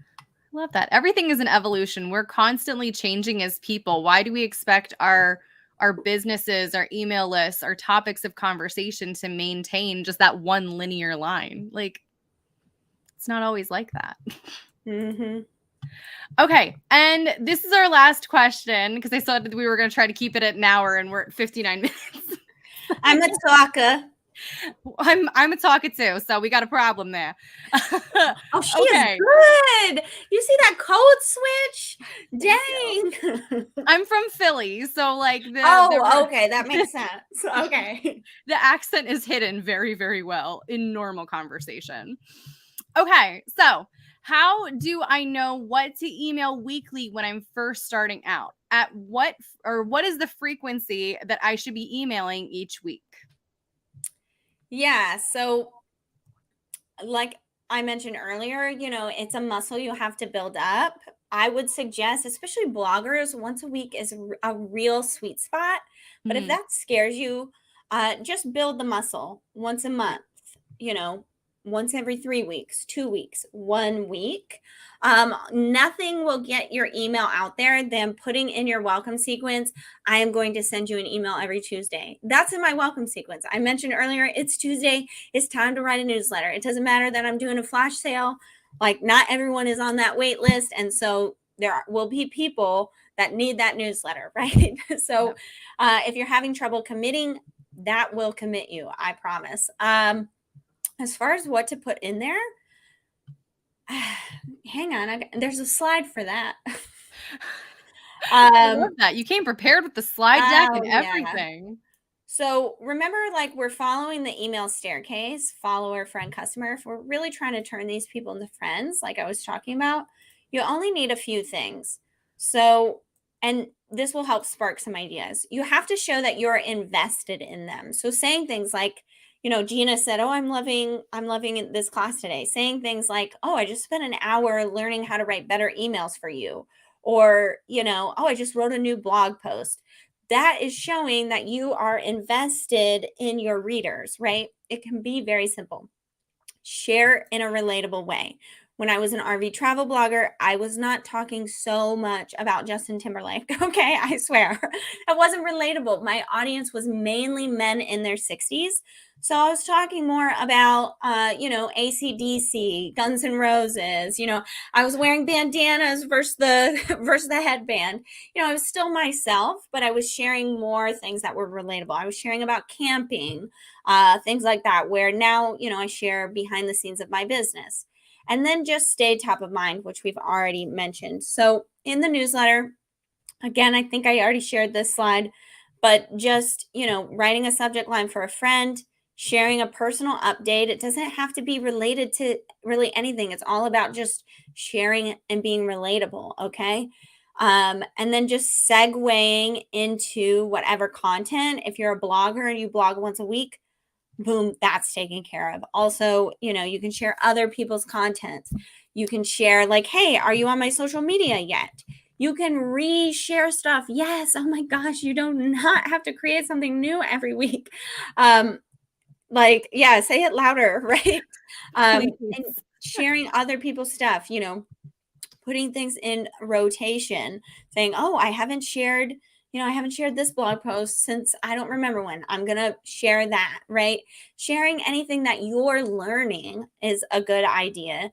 love that. Everything is an evolution. We're constantly changing as people. Why do we expect our our businesses, our email lists, our topics of conversation to maintain just that one linear line. Like, it's not always like that. Mm-hmm. Okay. And this is our last question because I said we were going to try to keep it at an hour and we're at 59 minutes. I'm a talker. I'm a talker too, so we got a problem there. Oh, she is good. You see that code switch? Dang. I'm from Philly, so like okay, that makes sense. Okay. The accent is hidden very, very well in normal conversation. Okay, so how do I know what to email weekly when I'm first starting out? At what is the frequency that I should be emailing each week? Yeah, so like I mentioned earlier, it's a muscle you have to build up. I would suggest, especially bloggers, once a week is a real sweet spot. But if that scares you, just build the muscle once a month, once every 3 weeks, 2 weeks, 1 week. Nothing will get your email out there than putting in your welcome sequence. I am going to send you an email every Tuesday. That's in my welcome sequence. I mentioned earlier, it's Tuesday. It's time to write a newsletter. It doesn't matter that I'm doing a flash sale. Like, not everyone is on that wait list. And so there will be people that need that newsletter, right? So if you're having trouble committing, that will commit you, I promise. As far as what to put in there, hang on, there's a slide for that. I love that. You came prepared with the slide deck and everything. Yeah. So remember, like, we're following the email staircase, follower, friend, customer. If we're really trying to turn these people into friends, like I was talking about, you only need a few things. So, and this will help spark some ideas. You have to show that you're invested in them. So saying things like, Gina said, "Oh, I'm loving this class today." Saying things like, "Oh, I just spent an hour learning how to write better emails for you." Or, "Oh, I just wrote a new blog post." That is showing that you are invested in your readers, right? It can be very simple. Share in a relatable way. When I was an RV travel blogger, I was not talking so much about Justin Timberlake. Okay, I swear. It wasn't relatable. My audience was mainly men in their 60s. So I was talking more about, AC/DC, Guns N' Roses. I was wearing bandanas versus the headband. I was still myself, but I was sharing more things that were relatable. I was sharing about camping, things like that, where now, I share behind the scenes of my business. And then just stay top of mind, which we've already mentioned. So in the newsletter, again, I think I already shared this slide, but just, writing a subject line for a friend, sharing a personal update. It doesn't have to be related to really anything. It's all about just sharing and being relatable. Okay. And then just segueing into whatever content. If you're a blogger and you blog once a week, boom, that's taken care of. Also, you can share other people's content. You can share like, "Hey, are you on my social media yet?" You can reshare stuff. Yes. Oh my gosh, you do not have to create something new every week. Say it louder, right? And sharing other people's stuff, putting things in rotation, saying, "Oh, I haven't shared this blog post since I don't remember when. I'm going to share that," right? Sharing anything that you're learning is a good idea.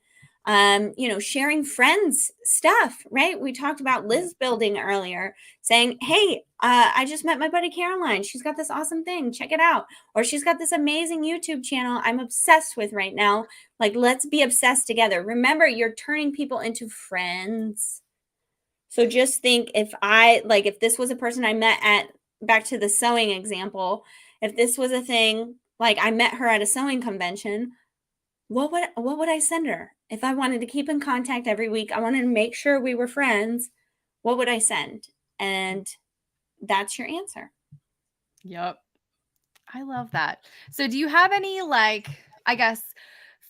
Sharing friends stuff, right? We talked about Liz building earlier, saying, "Hey, I just met my buddy Caroline. She's got this awesome thing. Check it out." Or, "She's got this amazing YouTube channel I'm obsessed with right now. Like, let's be obsessed together." Remember, you're turning people into friends. So just think, if this was a person I met back to the sewing example, if this was a thing, like I met her at a sewing convention, what would I send her? If I wanted to keep in contact every week, I wanted to make sure we were friends, what would I send? And that's your answer. Yep. I love that. So do you have any I guess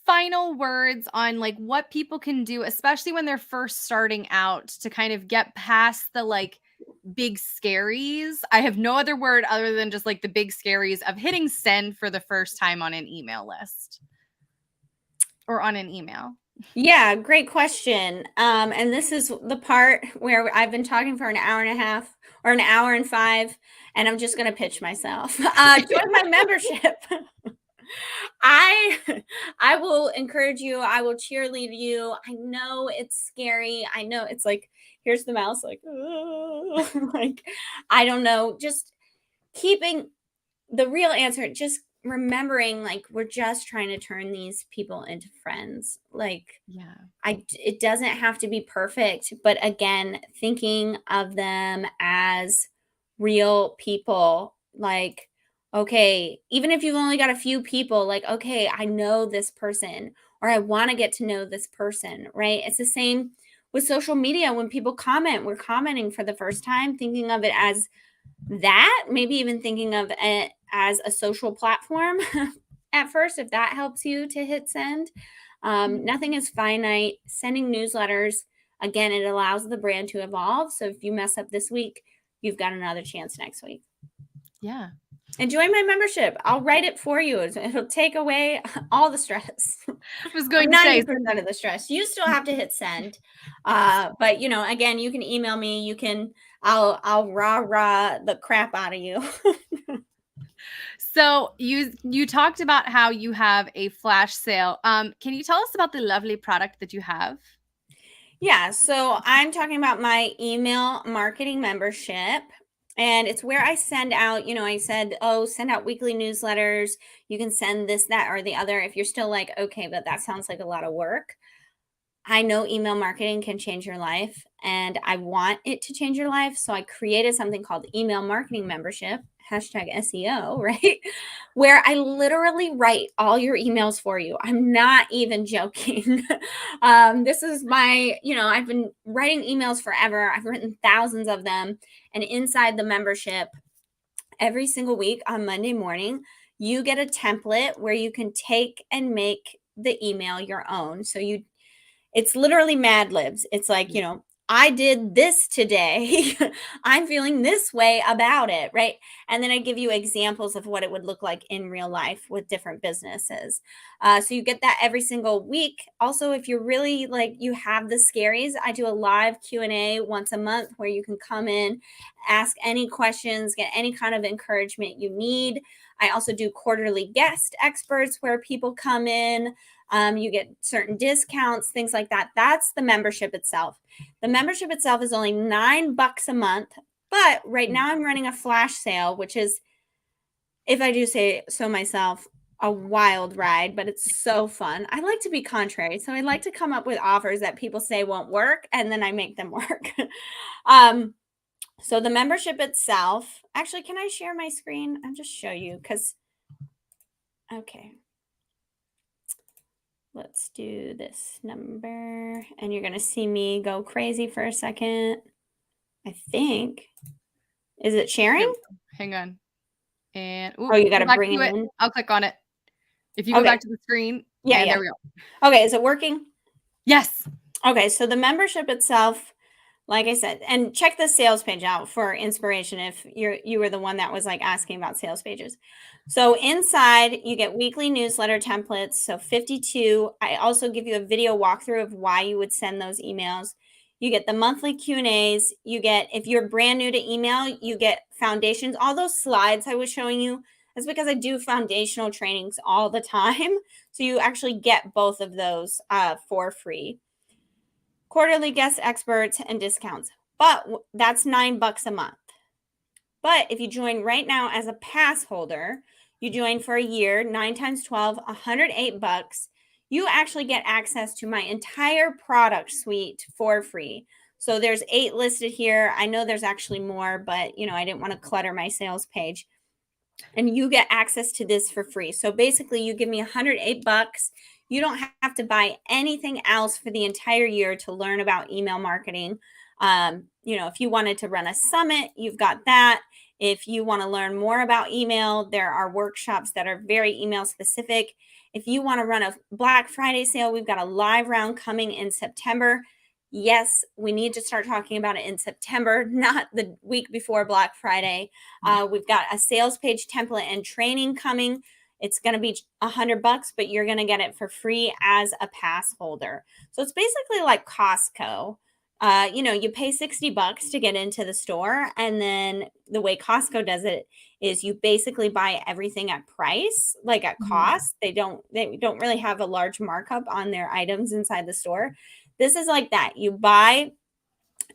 final words on what people can do, especially when they're first starting out, to kind of get past the big scaries? I have no other word other than just the big scaries of hitting send for the first time on an email list or on an email. Yeah, great question. And this is the part where I've been talking for an hour and a half. or an hour and 5, and I'm just going to pitch myself. Join my membership. I will encourage you. I will cheerlead you. I know it's scary. I know it's like, here's the mouse, like, like, I don't know. Just keeping the real answer, just remembering, like, we're just trying to turn these people into friends. Like, Yeah. it doesn't have to be perfect, but again, thinking of them as real people, like, okay, even if you've only got a few people, like, okay, I know this person, or I want to get to know this person, right? It's the same with social media. When people comment, we're commenting for the first time, thinking of it as that, maybe even thinking of it as a social platform at first, if that helps you to hit send. Nothing is finite. Sending newsletters, again, it allows the brand to evolve. So if you mess up this week, you've got another chance next week. Yeah. And join my membership. I'll write it for you. It'll take away all the stress. I was going to say 90% of the stress. You still have to hit send. But again, you can email me. You can, I'll rah the crap out of you. So you talked about how you have a flash sale. Can you tell us about the lovely product that you have? Yeah, so I'm talking about my email marketing membership. And it's where I send out, I said, send out weekly newsletters. You can send this, that, or the other. If you're still like, okay, but that sounds like a lot of work. I know email marketing can change your life, and I want it to change your life. So I created something called email marketing membership, #SEO, right? Where I literally write all your emails for you. I'm not even joking. This is my, I've been writing emails forever. I've written thousands of them. And inside the membership, every single week on Monday morning, you get a template where you can take and make the email your own. So it's literally Mad Libs. It's like, I did this today. I'm feeling this way about it, right? And then I give you examples of what it would look like in real life with different businesses. So you get that every single week. Also, if you're really like, you have the scaries, I do a live Q&A once a month where you can come in, ask any questions, get any kind of encouragement you need. I also do quarterly guest experts where people come in. You get certain discounts, things like that. That's the membership itself. The membership itself is only $9 a month, but right now I'm running a flash sale, which is, if I do say so myself, a wild ride, but it's so fun. I like to be contrary. So I like to come up with offers that people say won't work, and then I make them work. So the membership itself, actually, can I share my screen? I'll just show you okay. Let's do this number, and you're going to see me go crazy for a second. I think. Is it sharing? Hang on. And you got to bring it in. I'll click on it. If you go back to the screen. Yeah. There we go. Okay. Is it working? Yes. Okay. So the membership itself, like I said, and check the sales page out for inspiration if you were the one that was like asking about sales pages. So inside you get weekly newsletter templates. So 52. I also give you a video walkthrough of why you would send those emails. You get the monthly Q&As. You get, if you're brand new to email, you get foundations. All those slides I was showing you, that's because I do foundational trainings all the time. So you actually get both of those for free. Quarterly guest experts and discounts, but that's $9 a month. But if you join right now as a pass holder, you join for a year, 9 times 12, $108. You actually get access to my entire product suite for free. So there's 8 listed here. I know there's actually more, but I didn't want to clutter my sales page. And you get access to this for free. So basically you give me $108. You don't have to buy anything else for the entire year to learn about email marketing. If you wanted to run a summit, you've got that. If you want to learn more about email, there are workshops that are very email specific. If you want to run a Black Friday sale, we've got a live round coming in September. Yes, we need to start talking about it in September, not the week before Black Friday. We've got a sales page template and training coming. It's going to be $100, but you're going to get it for free as a pass holder. So it's basically like Costco. You pay $60 to get into the store. And then the way Costco does it is you basically buy everything at price, like at cost. They don't really have a large markup on their items inside the store. This is like that. You buy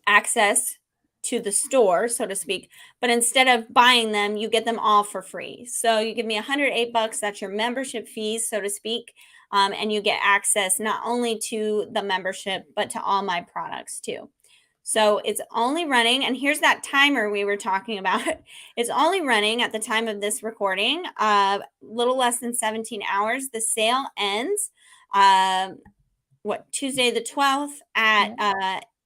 access to the store, so to speak, but instead of buying them, you get them all for free. So you give me $108, that's your membership fees, so to speak. And you get access not only to the membership, but to all my products too. So it's only running, and here's that timer we were talking about. It's only running at the time of this recording, a little less than 17 hours. The sale ends, Tuesday the 12th at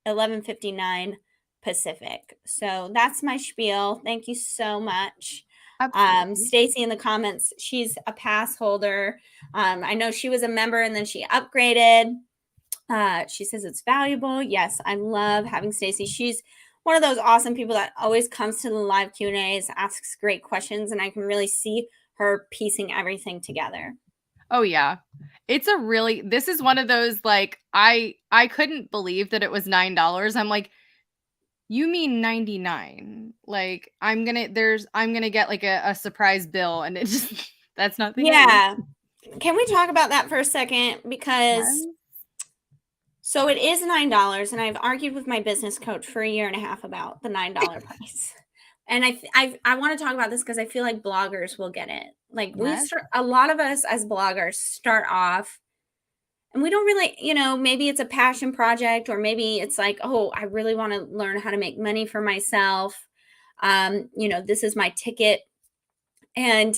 11:59 Pacific. So that's my spiel. Thank you so much. Stacy in the comments, she's a pass holder. I know she was a member and then she upgraded. She says it's valuable. Yes, I love having Stacy. She's one of those awesome people that always comes to the live Q&As, asks great questions, and I can really see her piecing everything together. Oh yeah. This is one of those, like, I couldn't believe that it was $9. I'm like, you mean 99? Like, I'm gonna get like a surprise bill, and it just that's not the case. Yeah. Can we talk about that for a second? Because so it is $9, and I've argued with my business coach for a year and a half about the $9 price. And I want to talk about this because I feel like bloggers will get it. Like a lot of us as bloggers start off and we don't really, maybe it's a passion project, or maybe it's like, oh, I really want to learn how to make money for myself. This is my ticket. And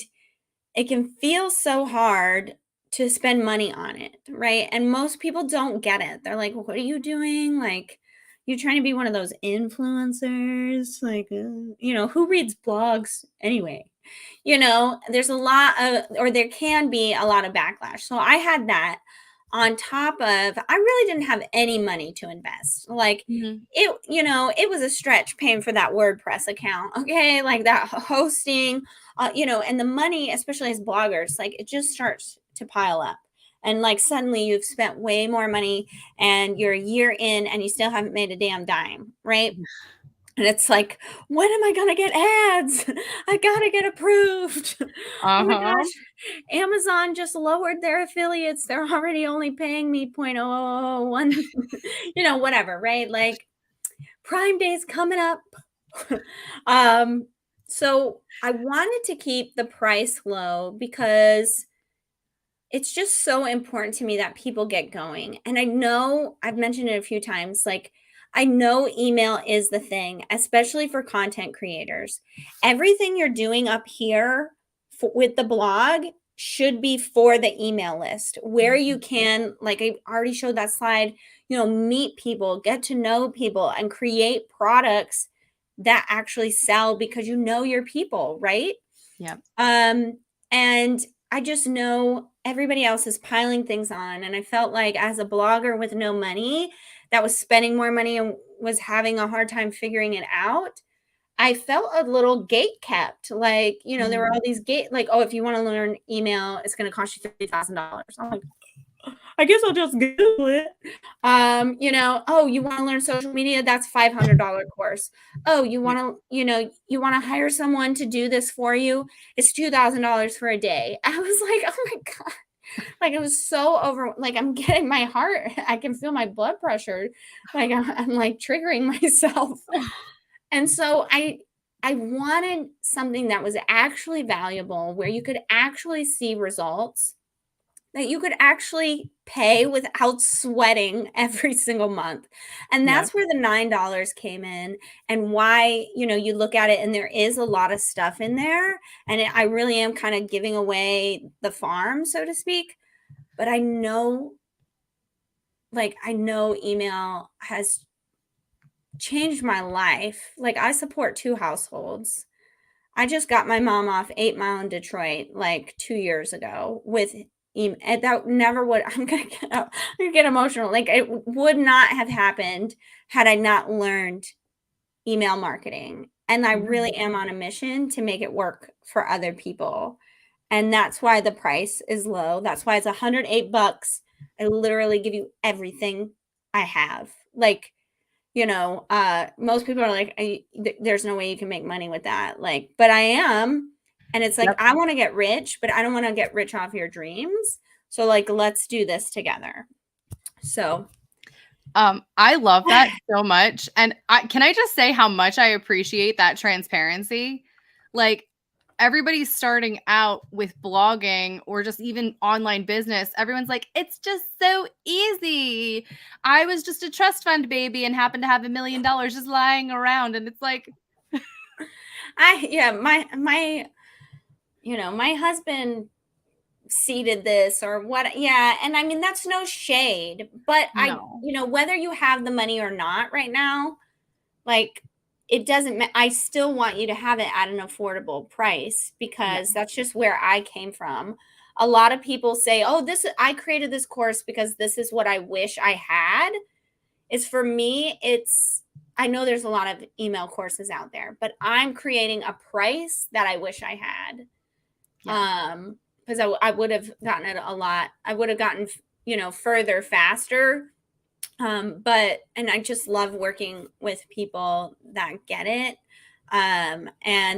it can feel so hard to spend money on it, right? And most people don't get it. They're like, well, what are you doing? Like, you're trying to be one of those influencers, like, who reads blogs anyway? There's a lot of, or there can be a lot of backlash. So I had that on top of, I really didn't have any money to invest. Like it was a stretch paying for that WordPress account. Okay. Like that hosting, and the money, especially as bloggers, like it just starts to pile up. And like suddenly you've spent way more money and you're a year in and you still haven't made a damn dime, right? And it's like, when am I going to get ads? I got to get approved. Oh my gosh. Amazon just lowered their affiliates. They're already only paying me 0.001, whatever, right? Like Prime Day's coming up. So I wanted to keep the price low because it's just so important to me that people get going. And I know I've mentioned it a few times, like I know email is the thing, especially for content creators. Everything you're doing up here with the blog should be for the email list, where you can, like I already showed that slide, meet people, get to know people, and create products that actually sell because you know your people, right? Yeah. And I just know everybody else is piling things on. And I felt like as a blogger with no money that was spending more money and was having a hard time figuring it out, I felt a little gate kept. Like, there were all these like, oh, if you want to learn email, it's going to cost you $50,000. I'm like, I guess I'll just Google it. Oh, you want to learn social media? That's $500 course. Oh, you want to hire someone to do this for you? It's $2,000 for a day. I was like, oh my God. Like it was so like I'm getting my heart. I can feel my blood pressure. Like I'm like triggering myself. And so I wanted something that was actually valuable, where you could actually see results, that you could actually pay without sweating every single month. And that's where the $9 came in, and why, you look at it and there is a lot of stuff in there. And I really am kind of giving away the farm, so to speak. But I know email has changed my life. Like I support 2 households. I just got my mom off 8 Mile in Detroit like 2 years ago with and that never would. I'm gonna get emotional. Like it would not have happened had I not learned email marketing. And I really am on a mission to make it work for other people. And that's why the price is low. That's why it's $108. I literally give you everything I have. Like, most people are like, there's no way you can make money with that. Like, but I am. And it's like, Yep. I want to get rich, but I don't want to get rich off your dreams. So like, let's do this together. So I love that so much. And can I just say how much I appreciate that transparency? Like, everybody's starting out with blogging or just even online business. Everyone's like, it's just so easy. I was just a trust fund baby and happened to have $1 million just lying around. And it's like, my husband seeded this or what. Yeah. And I mean, that's no shade, but no. whether you have the money or not right now, like, it doesn't, I still want you to have it at an affordable price, because that's just where I came from. A lot of people say, oh, I created this course because this is what I wish I had. Is for me, I know there's a lot of email courses out there, but I'm creating a price that I wish I had. Because I would have gotten it a lot. I would have gotten, further faster. And I just love working with people that get it, and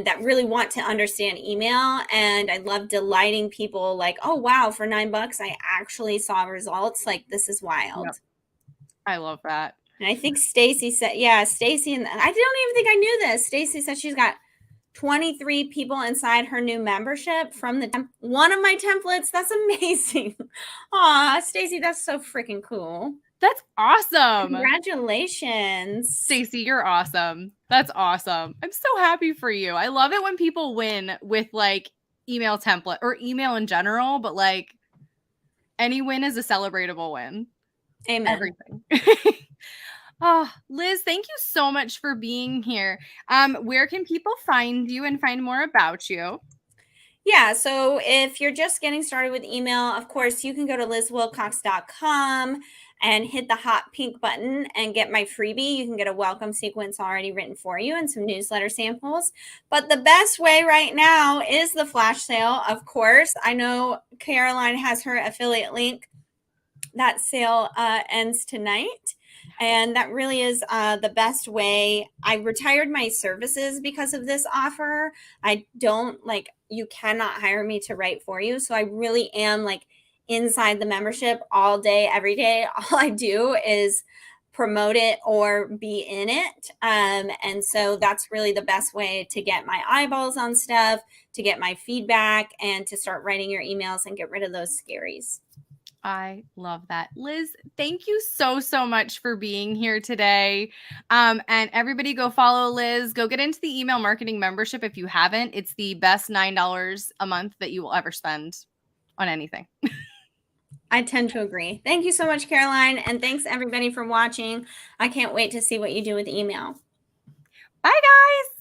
that really want to understand email. And I love delighting people like, oh, wow, for $9, I actually saw results. Like, this is wild. Yep. I love that. And I think Stacy said, Stacy, and I don't even think I knew this. Stacy said she's got 23 people inside her new membership from one of my templates. That's amazing. Aw, Stacy, that's so freaking cool. That's awesome. Congratulations. Stacy, you're awesome. That's awesome. I'm so happy for you. I love it when people win with like email template or email in general, but like any win is a celebratable win. Amen. Everything. Oh, Liz, thank you so much for being here. Where can people find you and find more about you? Yeah, so if you're just getting started with email, of course, you can go to lizwilcox.com and hit the hot pink button and get my freebie. You can get a welcome sequence already written for you and some newsletter samples. But the best way right now is the flash sale, of course. I know Caroline has her affiliate link. That sale ends tonight. And that really is the best way. I retired my services because of this offer. I don't you cannot hire me to write for you. So I really am inside the membership all day, every day. All I do is promote it or be in it. And so that's really the best way to get my eyeballs on stuff, to get my feedback, and to start writing your emails and get rid of those scaries. I love that. Liz, thank you so, so much for being here today. And everybody go follow Liz. Go get into the email marketing membership if you haven't. It's the best $9 a month that you will ever spend on anything. I tend to agree. Thank you so much, Caroline. And thanks everybody for watching. I can't wait to see what you do with email. Bye, guys.